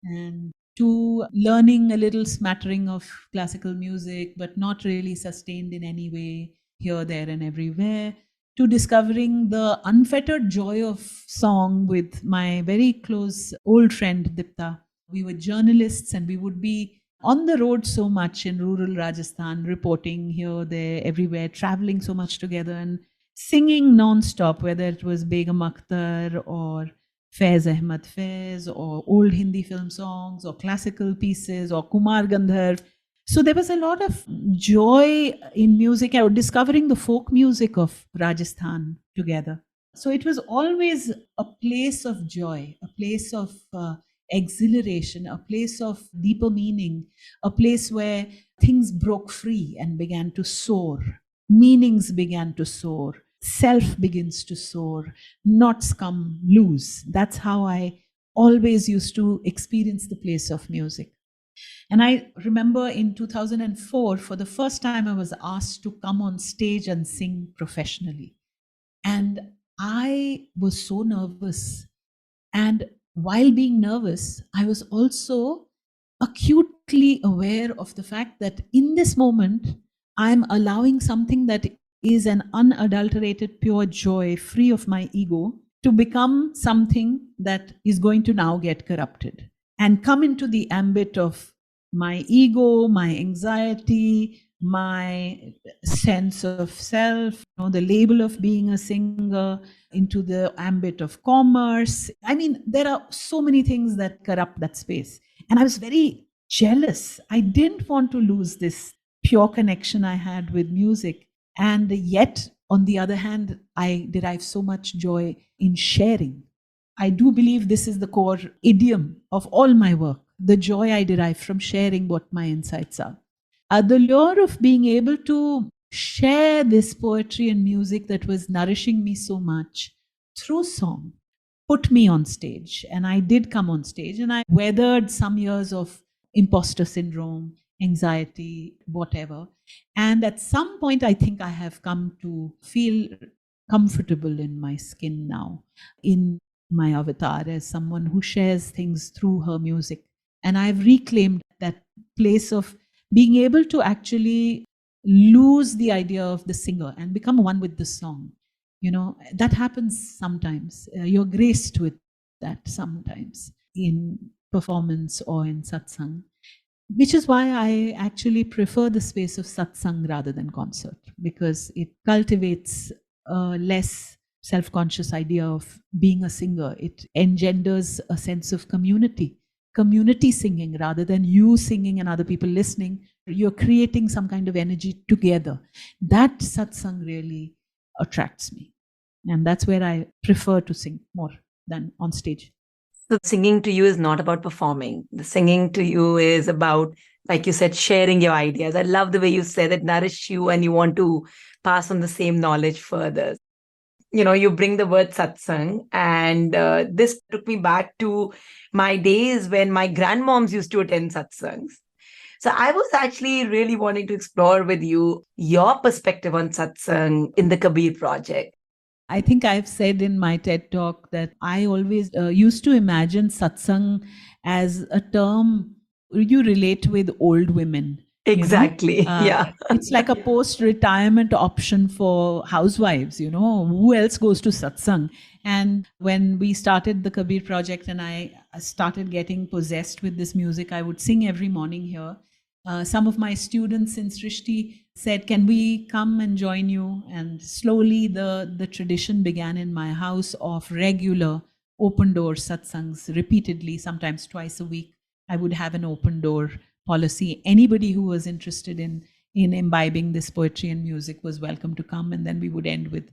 And to learning a little smattering of classical music, but not really sustained in any way here, there, and everywhere, to discovering the unfettered joy of song with my very close old friend Dipta. We were journalists and we would be on the road so much in rural Rajasthan, reporting here, there, everywhere, traveling so much together and singing non-stop, whether it was Begum Akhtar or Faiz Ahmad Faiz or old Hindi film songs or classical pieces or Kumar Gandharv. So there was a lot of joy in music, discovering the folk music of Rajasthan together. So it was always a place of joy, a place of exhilaration, a place of deeper meaning, a place where things broke free and began to soar. Meanings began to soar. Self begins to soar. Knots come loose. That's how I always used to experience the place of music. And I remember in 2004, for the first time, I was asked to come on stage and sing professionally. And I was so nervous. And while being nervous, I was also acutely aware of the fact that in this moment, I'm allowing something that is an unadulterated, pure joy, free of my ego, to become something that is going to now get corrupted and come into the ambit of my ego, my anxiety, my sense of self, the label of being a singer, into the ambit of commerce. I mean, there are so many things that corrupt that space. And I was very jealous. I didn't want to lose this pure connection I had with music. And yet, on the other hand, I derive so much joy in sharing. I do believe this is the core idiom of all my work, the joy I derive from sharing what my insights are. The lure of being able to share this poetry and music that was nourishing me so much through song put me on stage. And I did come on stage, and I weathered some years of imposter syndrome, anxiety, whatever. And at some point, I think I have come to feel comfortable in my skin now, in my avatar as someone who shares things through her music. And I've reclaimed that place of being able to actually lose the idea of the singer and become one with the song. That happens sometimes. You're graced with that sometimes in performance or in satsang, which is why I actually prefer the space of satsang rather than concert, because it cultivates a less self-conscious idea of being a singer. It engenders a sense of community singing rather than you singing and other people listening. You're creating some kind of energy together. That satsang really attracts me. And that's where I prefer to sing more than on stage. So singing to you is not about performing. The singing to you is about, like you said, sharing your ideas. I love the way you said it nourished you and you want to pass on the same knowledge further. You bring the word satsang, and this took me back to my days when my grandmoms used to attend satsangs. So I was actually really wanting to explore with you your perspective on satsang in the Kabir Project. I think I've said in my TED talk that I always used to imagine satsang as a term you relate with old women. Exactly. Yeah. It's like a post-retirement option for housewives. Who else goes to satsang? And when we started the Kabir Project and I started getting possessed with this music, I would sing every morning here. Some of my students in Srishti said, can we come and join you? And slowly the tradition began in my house of regular open door satsangs repeatedly, sometimes twice a week. I would have an open door policy. Anybody who was interested in imbibing this poetry and music was welcome to come, and then we would end with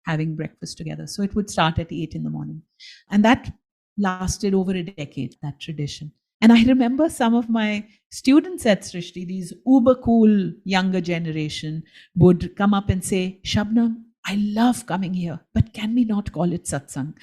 having breakfast together. So it would start at 8 in the morning, and that lasted over a decade, that tradition. And I remember some of my students at Srishti, these uber cool younger generation, would come up and say, Shabnam, I love coming here, but can we not call it satsang?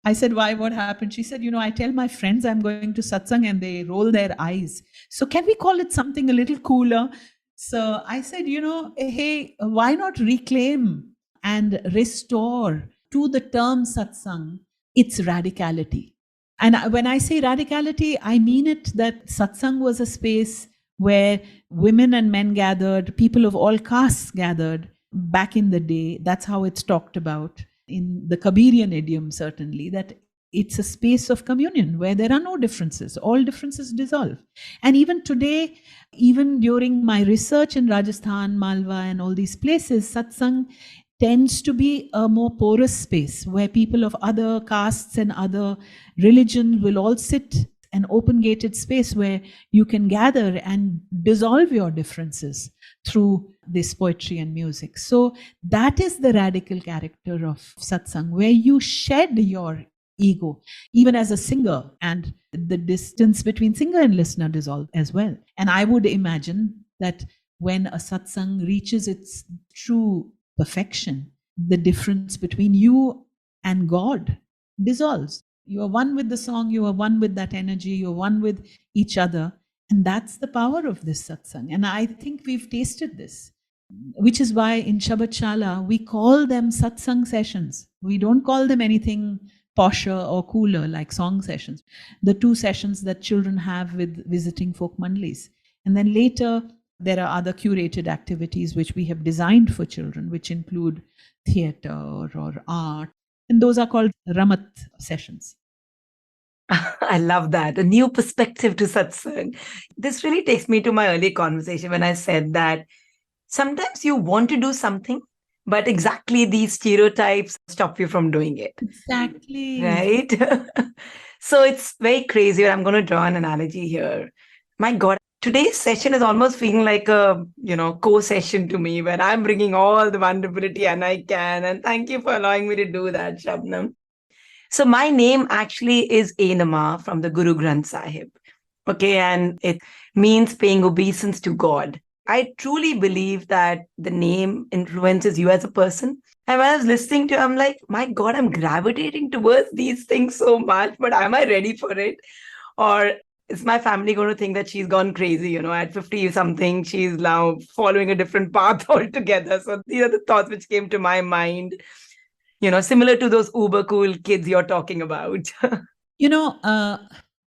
I said, why? What happened? She said, I tell my friends I'm going to satsang and they roll their eyes. So can we call it something a little cooler? So I said, hey, why not reclaim and restore to the term satsang its radicality? And when I say radicality, I mean it that satsang was a space where women and men gathered, people of all castes gathered back in the day. That's how it's talked about in the Kabirian idiom, certainly, that it's a space of communion where there are no differences. All differences dissolve. And even today, even during my research in Rajasthan, Malwa, and all these places, satsang tends to be a more porous space where people of other castes and other religions will all sit, an open gated space where you can gather and dissolve your differences through this poetry and music. So that is the radical character of satsang, where you shed your ego, even as a singer, and the distance between singer and listener dissolve as well. And I would imagine that when a satsang reaches its true perfection, the difference between you and God dissolves. You are one with the song, you are one with that energy, you're one with each other. And that's the power of this satsang. And I think we've tasted this, which is why in Shabad Shala, we call them satsang sessions. We don't call them anything posher or cooler like song sessions. The 2 sessions that children have with visiting folk mandalis. And then later, there are other curated activities which we have designed for children, which include theater or art. And those are called Ramat sessions. I love that. A new perspective to satsang. This really takes me to my early conversation when I said that sometimes you want to do something, but exactly these stereotypes stop you from doing it. Exactly. Right? So it's very crazy. I'm going to draw an analogy here. My God, today's session is almost feeling like a, co-session to me where I'm bringing all the vulnerability and I can. And thank you for allowing me to do that, Shabnam. So my name actually is Enama from the Guru Granth Sahib. Okay. And it means paying obeisance to God. I truly believe that the name influences you as a person. And when I was listening to it, I'm like, my God, I'm gravitating towards these things so much, but am I ready for it? Or is my family going to think that she's gone crazy? At 50 something, she's now following a different path altogether. So these are the thoughts which came to my mind, similar to those uber cool kids you're talking about.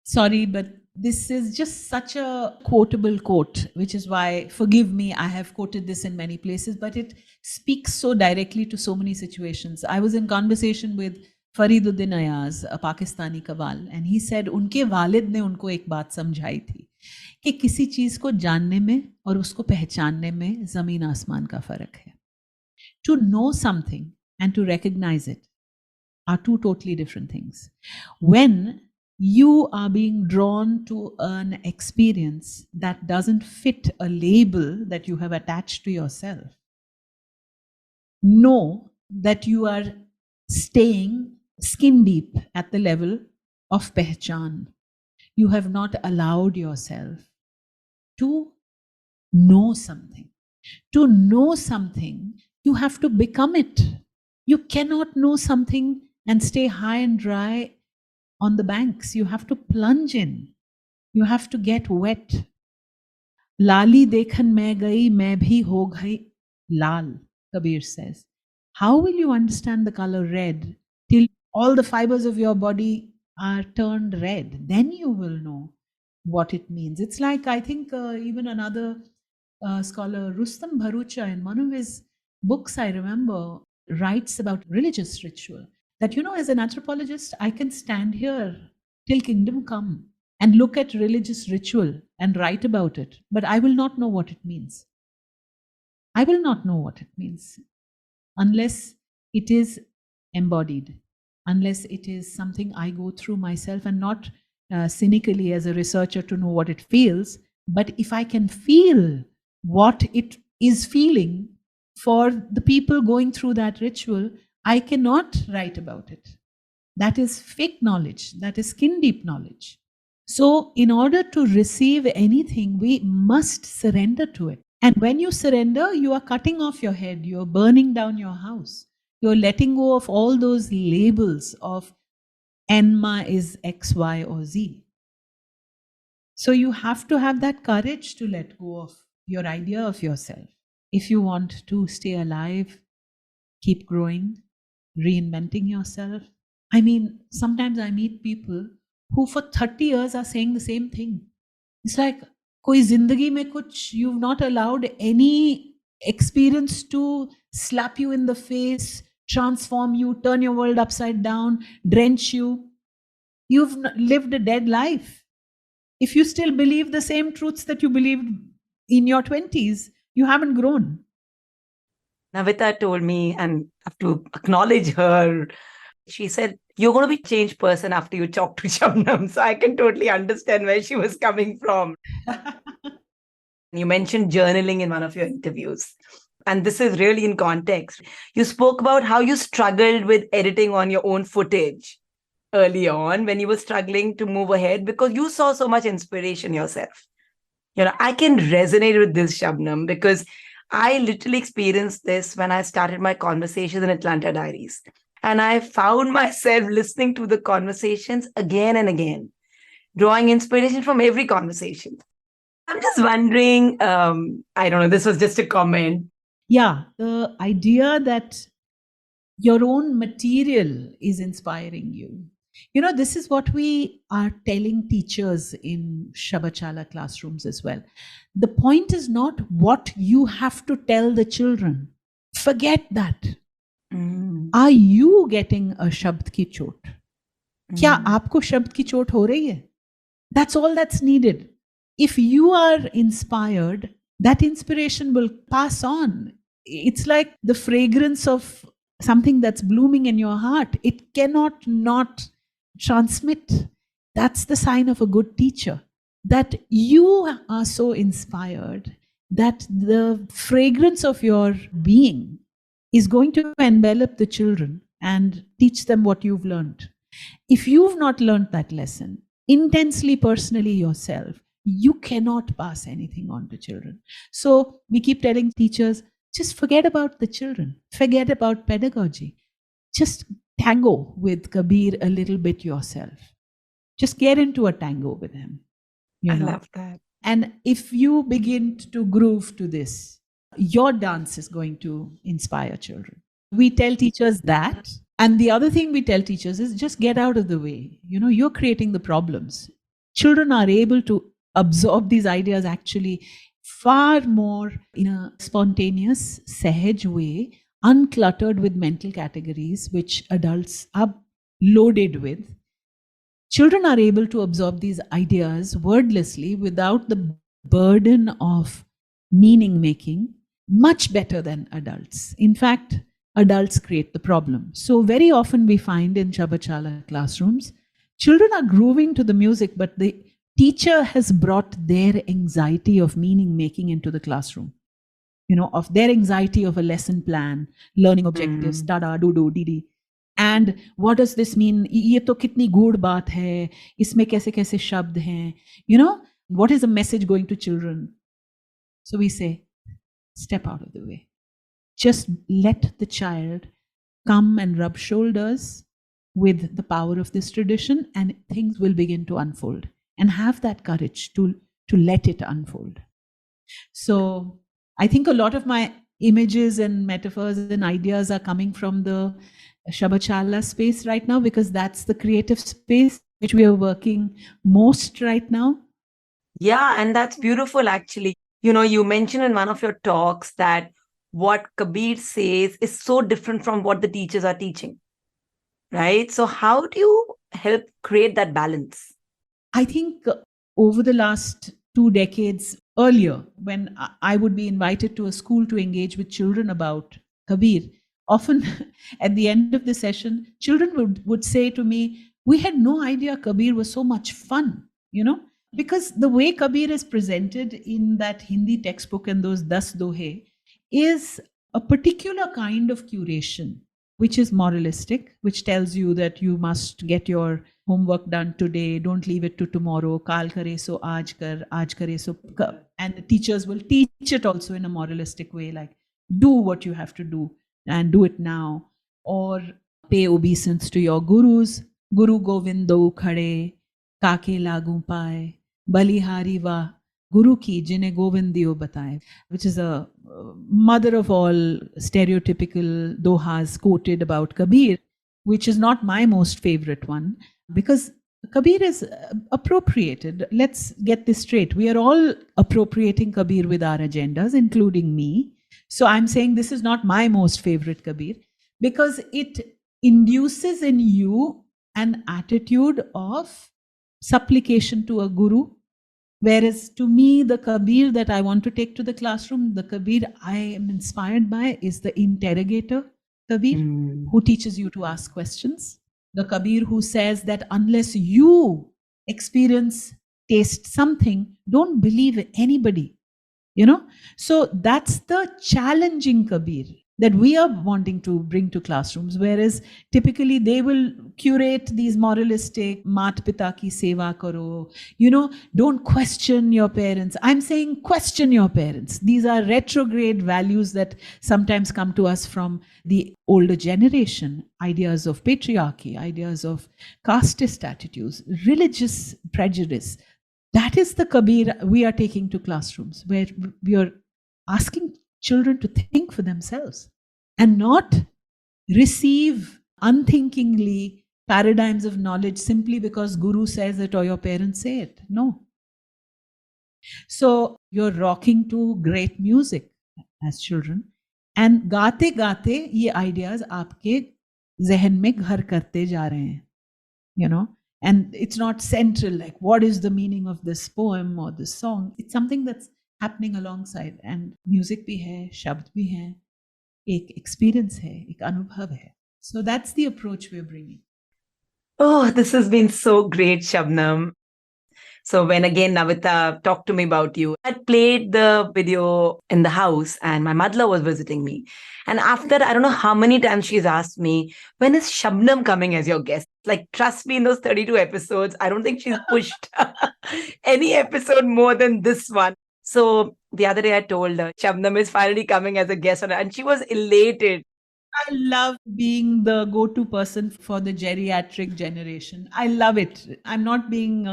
Sorry, but this is just such a quotable quote, which is why, forgive me, I have quoted this in many places, but it speaks so directly to so many situations. I was in conversation with Fariduddin Ayaz, a Pakistani Qawwal, and he said, उनके वालिद ने उनको एक बात समझाई थी कि किसी चीज को जानने में और उसको पहचानने में जमीन आसमान का फर्क है. To know something and to recognize it are 2 totally different things. When you are being drawn to an experience that doesn't fit a label that you have attached to yourself, know that you are staying skin deep at the level of pehchan. You have not allowed yourself to know something. To know something, you have to become it. You cannot know something and stay high and dry on the banks. You have to plunge in. You have to get wet. Lali dekhan main gayi, main bhi ho gayi lal, Kabir says. How will you understand the color red till all the fibers of your body are turned red? Then you will know what it means. It's like, I think even another scholar, Rustam Bharucha, in one of his books, I remember, writes about religious ritual. That, as an anthropologist, I can stand here till kingdom come and look at religious ritual and write about it, but I will not know what it means. I will not know what it means unless it is embodied, unless it is something I go through myself, and not cynically as a researcher to know what it feels, but if I can feel what it is feeling for the people going through that ritual, I cannot write about it. That is fake knowledge, that is skin deep knowledge. So, in order to receive anything, we must surrender to it. And when you surrender, you are cutting off your head, you're burning down your house, you're letting go of all those labels of Enma is X, Y, or Z. So you have to have that courage to let go of your idea of yourself. If you want to stay alive, keep growing, reinventing yourself. I mean, sometimes I meet people who for 30 years are saying the same thing. It's like, koi zindagi mein kuch, you've not allowed any experience to slap you in the face, transform you, turn your world upside down, drench you. You've lived a dead life. If you still believe the same truths that you believed in your 20s, you haven't grown. Navita told me, and I have to acknowledge her, she said, you're going to be a changed person after you talk to Shabnam. So I can totally understand where she was coming from. You mentioned journaling in one of your interviews. And this is really in context. You spoke about how you struggled with editing on your own footage early on when you were struggling to move ahead because you saw so much inspiration yourself. I can resonate with this, Shabnam, because I literally experienced this when I started my conversations in Atlanta Diaries. And I found myself listening to the conversations again and again, drawing inspiration from every conversation. I'm just wondering, I don't know, this was just a comment. Yeah, the idea that your own material is inspiring you. This is what we are telling teachers in Shabachala classrooms as well. The point is not what you have to tell the children. Forget that. Are you getting a shabd ki chot? Kya aapko shabd ki chot ho rahi hai? That's all that's needed. If you are inspired, that inspiration will pass on. It's like the fragrance of something that's blooming in your heart. It cannot not transmit. That's the sign of a good teacher, that you are so inspired that the fragrance of your being is going to envelop the children and teach them what you've learned. If you've not learned that lesson intensely, personally yourself, you cannot pass anything on to children. So we keep telling teachers, just forget about the children, forget about pedagogy. Just tango with Kabir a little bit yourself. Just get into a tango with him. I love that. And if you begin to groove to this, your dance is going to inspire children. We tell teachers that. And the other thing we tell teachers is just get out of the way. You're creating the problems. Children are able to absorb these ideas actually far more in a spontaneous, sahaj way, uncluttered with mental categories, which adults are loaded with. Children are able to absorb these ideas wordlessly without the burden of meaning making much better than adults. In fact, adults create the problem. So very often we find in Shabachala classrooms, children are grooving to the music, but the teacher has brought their anxiety of meaning making into the classroom. Of their anxiety of a lesson plan, learning objectives, dada, do, didi. And what does this mean? Ye to kitni good baat hai, isme kaise shabd hain. What is the message going to children? So we say, step out of the way. Just let the child come and rub shoulders with the power of this tradition, and things will begin to unfold. And have that courage to let it unfold. So I think a lot of my images and metaphors and ideas are coming from the Shabachala space right now, because that's the creative space which we are working most right now. Yeah, and that's beautiful actually. You mentioned in one of your talks that what Kabir says is so different from what the teachers are teaching, right? So how do you help create that balance? I think over the last 2 decades earlier, when I would be invited to a school to engage with children about Kabir, often at the end of the session, children would say to me, "We had no idea Kabir was so much fun," because the way Kabir is presented in that Hindi textbook and those Das Dohe is a particular kind of curation, which is moralistic, which tells you that you must get your homework done today, don't leave it to tomorrow, kaal kare so aaj kare so and the teachers will teach it also in a moralistic way, like do what you have to do and do it now, or pay obeisance to your gurus, guru govindo khade काके लागू पाए बलिहारी वाह गुरु की जिन्हें गोविंदियो बताए, which is a mother of all stereotypical dohas quoted about Kabir, which is not my most favorite one because Kabir is appropriated. Let's get this straight. We are all appropriating Kabir with our agendas, including me. So I'm saying this is not my most favorite Kabir because it induces in you an attitude of supplication to a guru. Whereas to me, the Kabir that I want to take to the classroom, the Kabir I am inspired by is the interrogator Kabir, who teaches you to ask questions. The Kabir who says that unless you experience, taste something, don't believe anybody. So that's the challenging Kabir that we are wanting to bring to classrooms, whereas typically they will curate these moralistic mat pita ki seva karo, don't question your parents. I'm saying question your parents. These are retrograde values that sometimes come to us from the older generation, ideas of patriarchy, ideas of casteist attitudes, religious prejudice. That is the Kabir we are taking to classrooms, where we are asking children to think for themselves and not receive unthinkingly paradigms of knowledge simply because guru says it or your parents say it. No. So you're rocking to great music as children, and गाते गाते ये ideas आपके जहन में घर करते जा रहे हैं, and it's not central, like what is the meaning of this poem or this song. It's something that's happening alongside, and music भी है, शब्द भी है, एक experience है, एक अनुभव है. So that's the approach we're bringing. Oh, this has been so great, Shabnam. So when again Navita talked to me about you, I played the video in the house and my mother was visiting me. And after, I don't know how many times she's asked me, when is Shabnam coming as your guest? Like, trust me, in those 32 episodes, I don't think she's pushed any episode more than this one. So the other day I told her, Shabnam is finally coming as a guest and she was elated. I love being the go-to person for the geriatric generation. I love it. I'm not being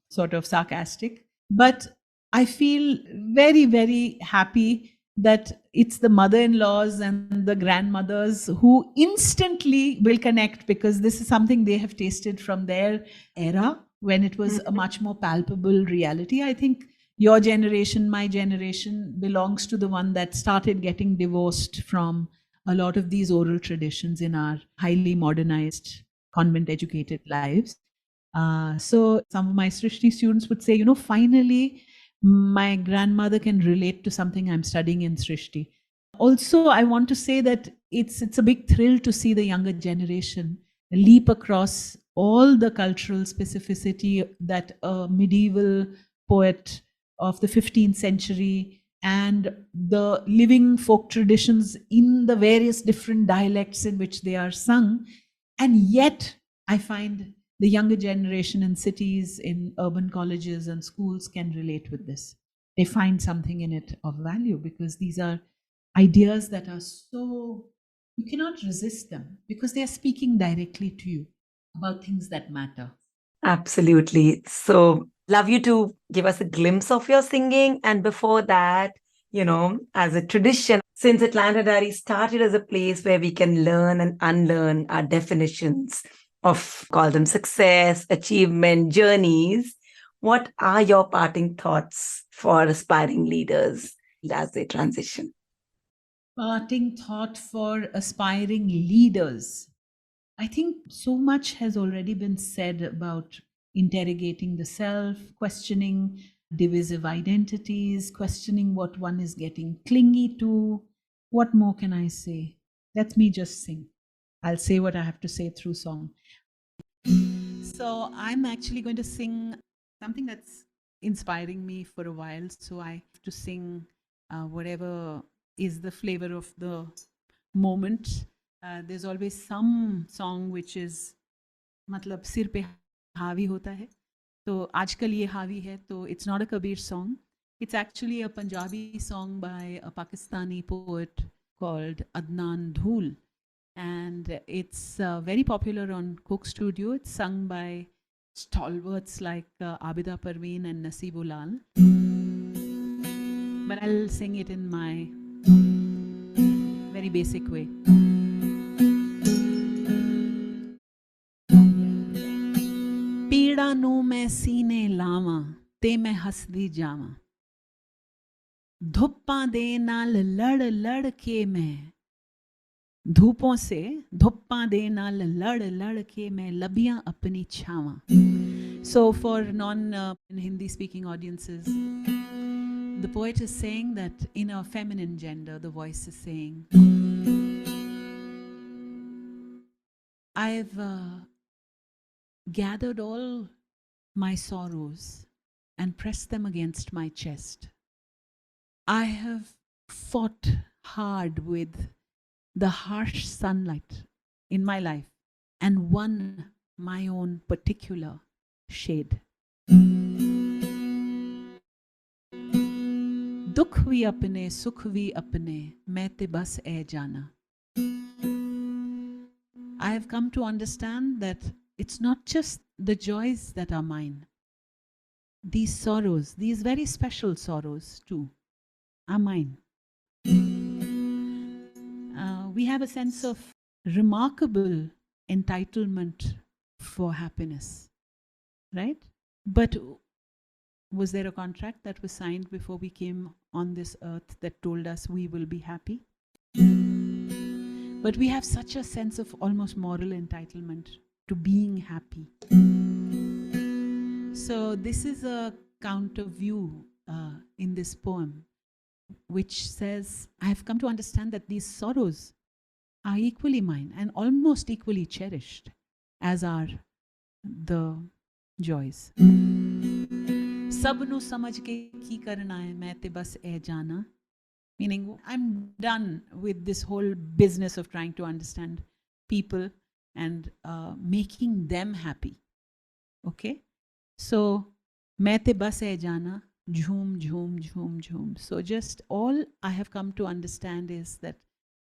sort of sarcastic, but I feel very, very happy that it's the mother-in-laws and the grandmothers who instantly will connect, because this is something they have tasted from their era when it was a much more palpable reality. I think your generation, my generation, belongs to the one that started getting divorced from a lot of these oral traditions in our highly modernized convent educated lives. So some of my Srishti students would say, finally, my grandmother can relate to something I'm studying in Srishti. Also, I want to say that it's a big thrill to see the younger generation leap across all the cultural specificity that a medieval poet of the 15th century and the living folk traditions in the various different dialects in which they are sung. And yet, I find the younger generation in cities, in urban colleges and schools can relate with this. They find something in it of value because these are ideas that are so, you cannot resist them because they are speaking directly to you about things that matter. Absolutely. So, love you to give us a glimpse of your singing. And before that, as a tradition, since Atlanta Diary started as a place where we can learn and unlearn our definitions of, call them success, achievement, journeys, What are your parting thoughts for aspiring leaders as they transition? Parting thought for aspiring leaders. I think so much has already been said about interrogating the self, questioning divisive identities, questioning what one is getting clingy to. What more can I say? Let me just sing. I'll say what I have to say through song. So I'm actually going to sing something that's inspiring me for a while. So I have to sing whatever is the flavor of the moment. There's always some song which is मतलब सिर पे हावी होता है. तो आजकल ये हावी है. तो it's not a Kabir song. It's actually a Punjabi song by a Pakistani poet called Adnan Dhool. And it's very popular on Coke Studio. It's sung by stalwarts like Abida Parveen and Nasibulal. But I'll sing it in my very basic way. ਪੀੜਾ ਨੂੰ ਮੈਂ ਸੀਨੇ ਲਾਵਾਂ ਤੇ ਮੈਂ ਹੱਸਦੀ ਜਾਵਾਂ ਧੁੱਪਾਂ ਦੇ ਨਾਲ ਲੜ ਲੜ ਕੇ ਮੈਂ धूपों से धुप्पा दे नाल लड़ लड़ के मैं लबियां अपनी छावां. So for non-Hindi speaking audiences, the poet is saying that in a feminine gender, the voice is saying, I've gathered all my sorrows and pressed them against my chest. I have fought hard with the harsh sunlight in my life and won my own particular shade. दुख भी अपने सुख भी अपने मैं ते बस ए जाना. I have come to understand that it's not just the joys that are mine. These sorrows, these very special sorrows too, are mine. We have a sense of remarkable entitlement for happiness, right? But was there a contract that was signed before we came on this earth that told us we will be happy? But we have such a sense of almost moral entitlement to being happy. So this is a counter view in this poem, which says, I have come to understand that these sorrows are equally mine and almost equally cherished as are the joys. Sab nu samajh ke ki karna hai main te bas eh jana. Meaning I'm done with this whole business of trying to understand people and making them happy. Okay? So main te bas eh jana. Jhoom, jhoom, jhoom, jhoom. So just all I have come to understand is that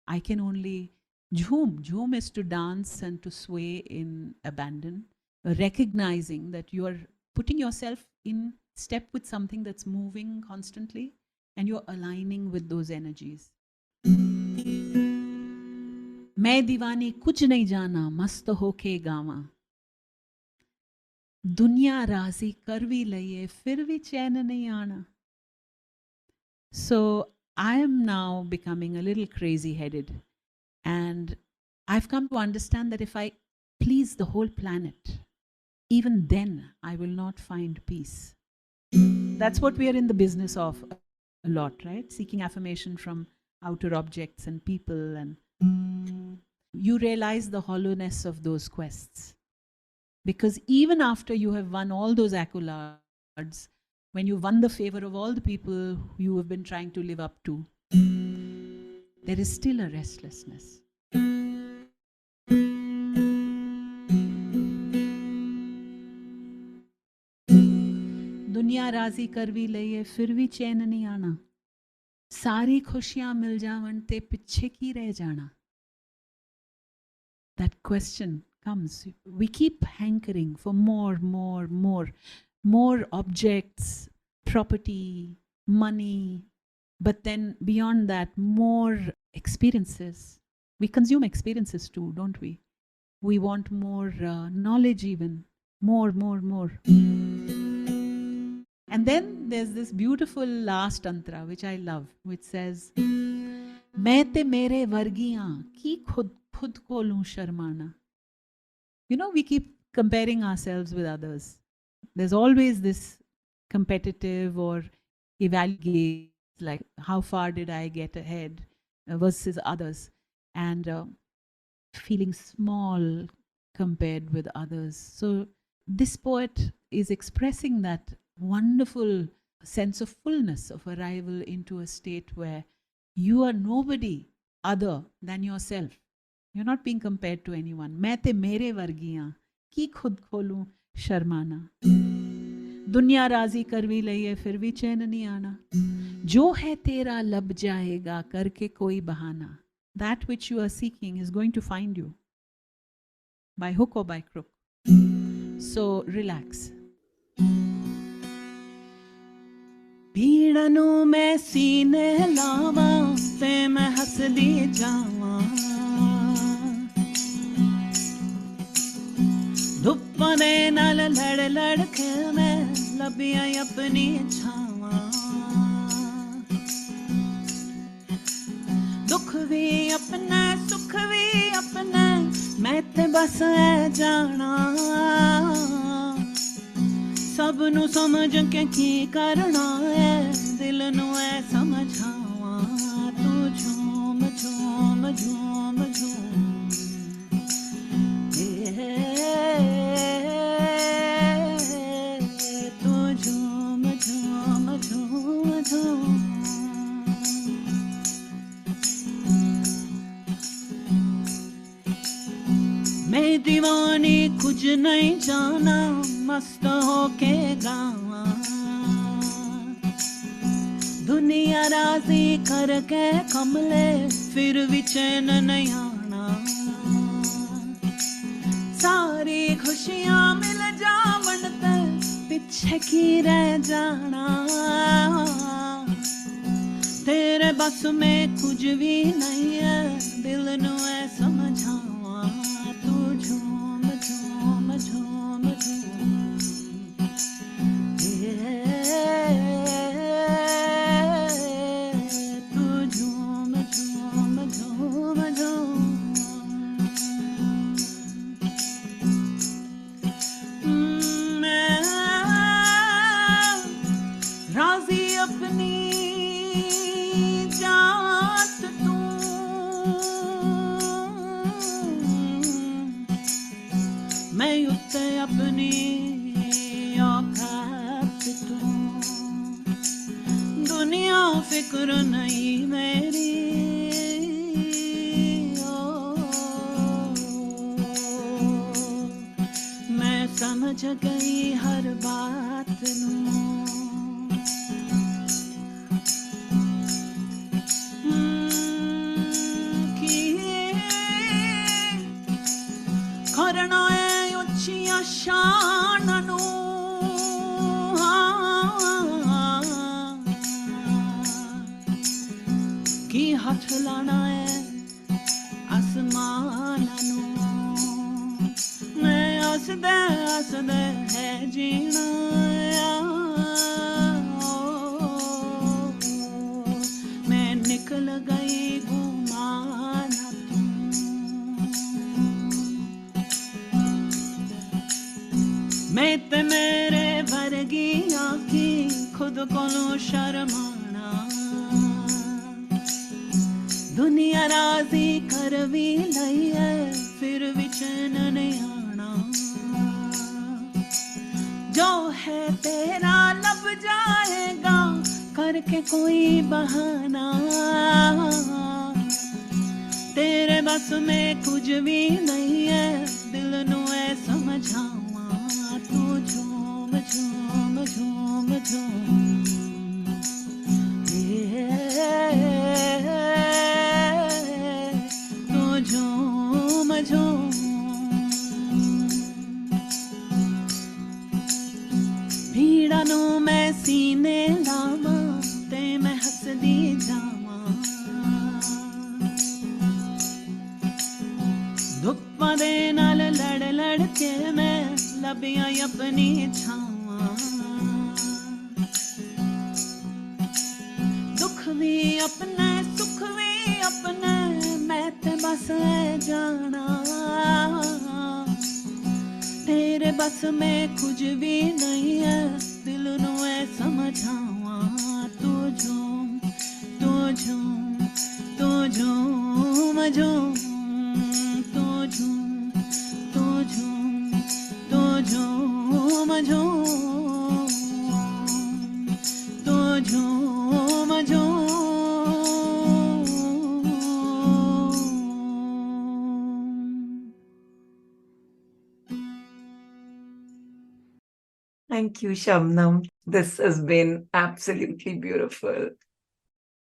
I can only jhoom. Jhoom is to dance and to sway in abandon, recognizing that you are putting yourself in step with something that's moving constantly and you're aligning with those energies. मैं दीवानी कुछ नहीं जाना मस्त होके गावा दुनिया राजी कर भी लइए फिर भी चैन नहीं आना. So I am now becoming a little crazy headed, and I've come to understand that if I please the whole planet, even then I will not find peace. That's what we are in the business of a lot, right? Seeking affirmation from outer objects and people, and you realize the hollowness of those quests. Because even after you have won all those accolades, when you won the favor of all the people you have been trying to live up to, there is still a restlessness. दुनिया राजी कर भी लइए फिर भी चैन नहीं आना. सारी खुशियां मिल जावन ते पिछे की रह जाना. That question comes. We keep hankering for more objects, property, money, but then beyond that, more experiences. We consume experiences too, don't we? We want more knowledge, even more. And then there's this beautiful last tantra, which I love, which says, मैं ते मेरे वर्गियां की खुद को लूं शर्माना. You know, we keep comparing ourselves with others. There's always this competitive or evaluate, like how far did I get ahead versus others, and feeling small compared with others. So this poet is expressing that wonderful sense of fullness of arrival into a state where you are nobody other than yourself. You're not being compared to anyone. मैं ते मेरे वर्गियां की खुद खोलूं शर्माना. दुनिया राजी कर भी लइए फिर भी चैन नहीं आना. जो है तेरा लब जाएगा करके कोई बहाना. That which you are seeking is going to find you by hook or by crook. So relax. पीड़ा नू मैं सीने लावा ते मैं हसदी जावा. धुप्पां दे नाल लड़ लड़ के मैं लबियां अपनी छावा. दुख भी अपना सुख भी अपना मैं ते बस ऐ जाना. सब नू समझ के की करना है दिल नू ऐ समझावा. तू झूम झूम झूम झूम तू झूम झूम झूम झूम. मैं दीवानी कुछ नहीं जाना मस्त होके गावा. दुनिया राजी करके कमले फिर भी चैन नहीं आना. सारी खुशियां मिल जावन ते पीछे की रह जाना. तेरे बस में कुछ भी नहीं है दिल नू ऐ समझावा. तू झूम झूम झूम झूम तू झूम झूम झूम झूम. मैं राजी अपनी जात तू मैं उत्ते अपनी औकात तू. दुनिया फिक्र नहीं मेरी मैं समझ गई हर बात नू. करना है उच्चिया शान नू. की हथ लाना है आसमान नू. मैं हसदे हसदे है जीना. मैं निकल गई गुमान तू. मैं ते मेरे वर्गी आखी खुद को शर्माना. दुनिया राजी कर भी लई है फिर भी चैन नहीं आना. जो है तेरा लब जाएगा करके कोई बहाना. तेरे बस में कुछ भी नहीं है दिल नू ऐ समझावा. तू झूम झूम झूम झूम तू झूम झूम. भीड़ा नू मैं सीने लावा ते मैं हसदी जावा. धुप्पां दे नाल लड़ लड़ के मैं लबियां अपनी छावा. में कुछ भी नहीं है दिल नु ऐ समझावा तू झूम तू झूम तू झूम झूम तू झूम तू झूम तू झूम झूम तू झूम झूम Thank you, Shabnam. This has been absolutely beautiful.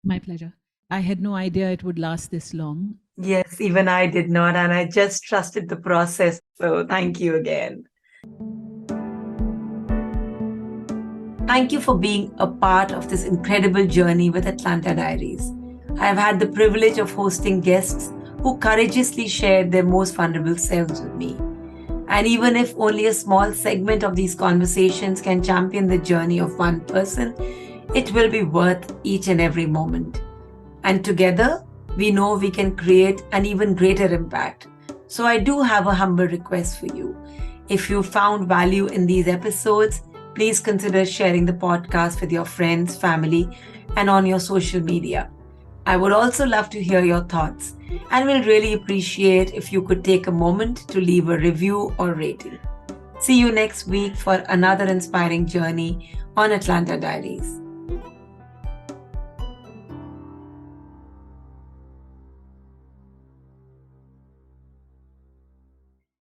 My pleasure. I had no idea it would last this long. Yes, even I did not, and I just trusted the process. So thank you again. Thank you for being a part of this incredible journey with Atlanta Diaries. I have had the privilege of hosting guests who courageously shared their most vulnerable selves with me. And even if only a small segment of these conversations can champion the journey of one person, it will be worth each and every moment. And together, we know we can create an even greater impact. So I do have a humble request for you. If you found value in these episodes, please consider sharing the podcast with your friends, family, and on your social media. I would also love to hear your thoughts and will really appreciate if you could take a moment to leave a review or rating. See you next week for another inspiring journey on Atlanta Diaries.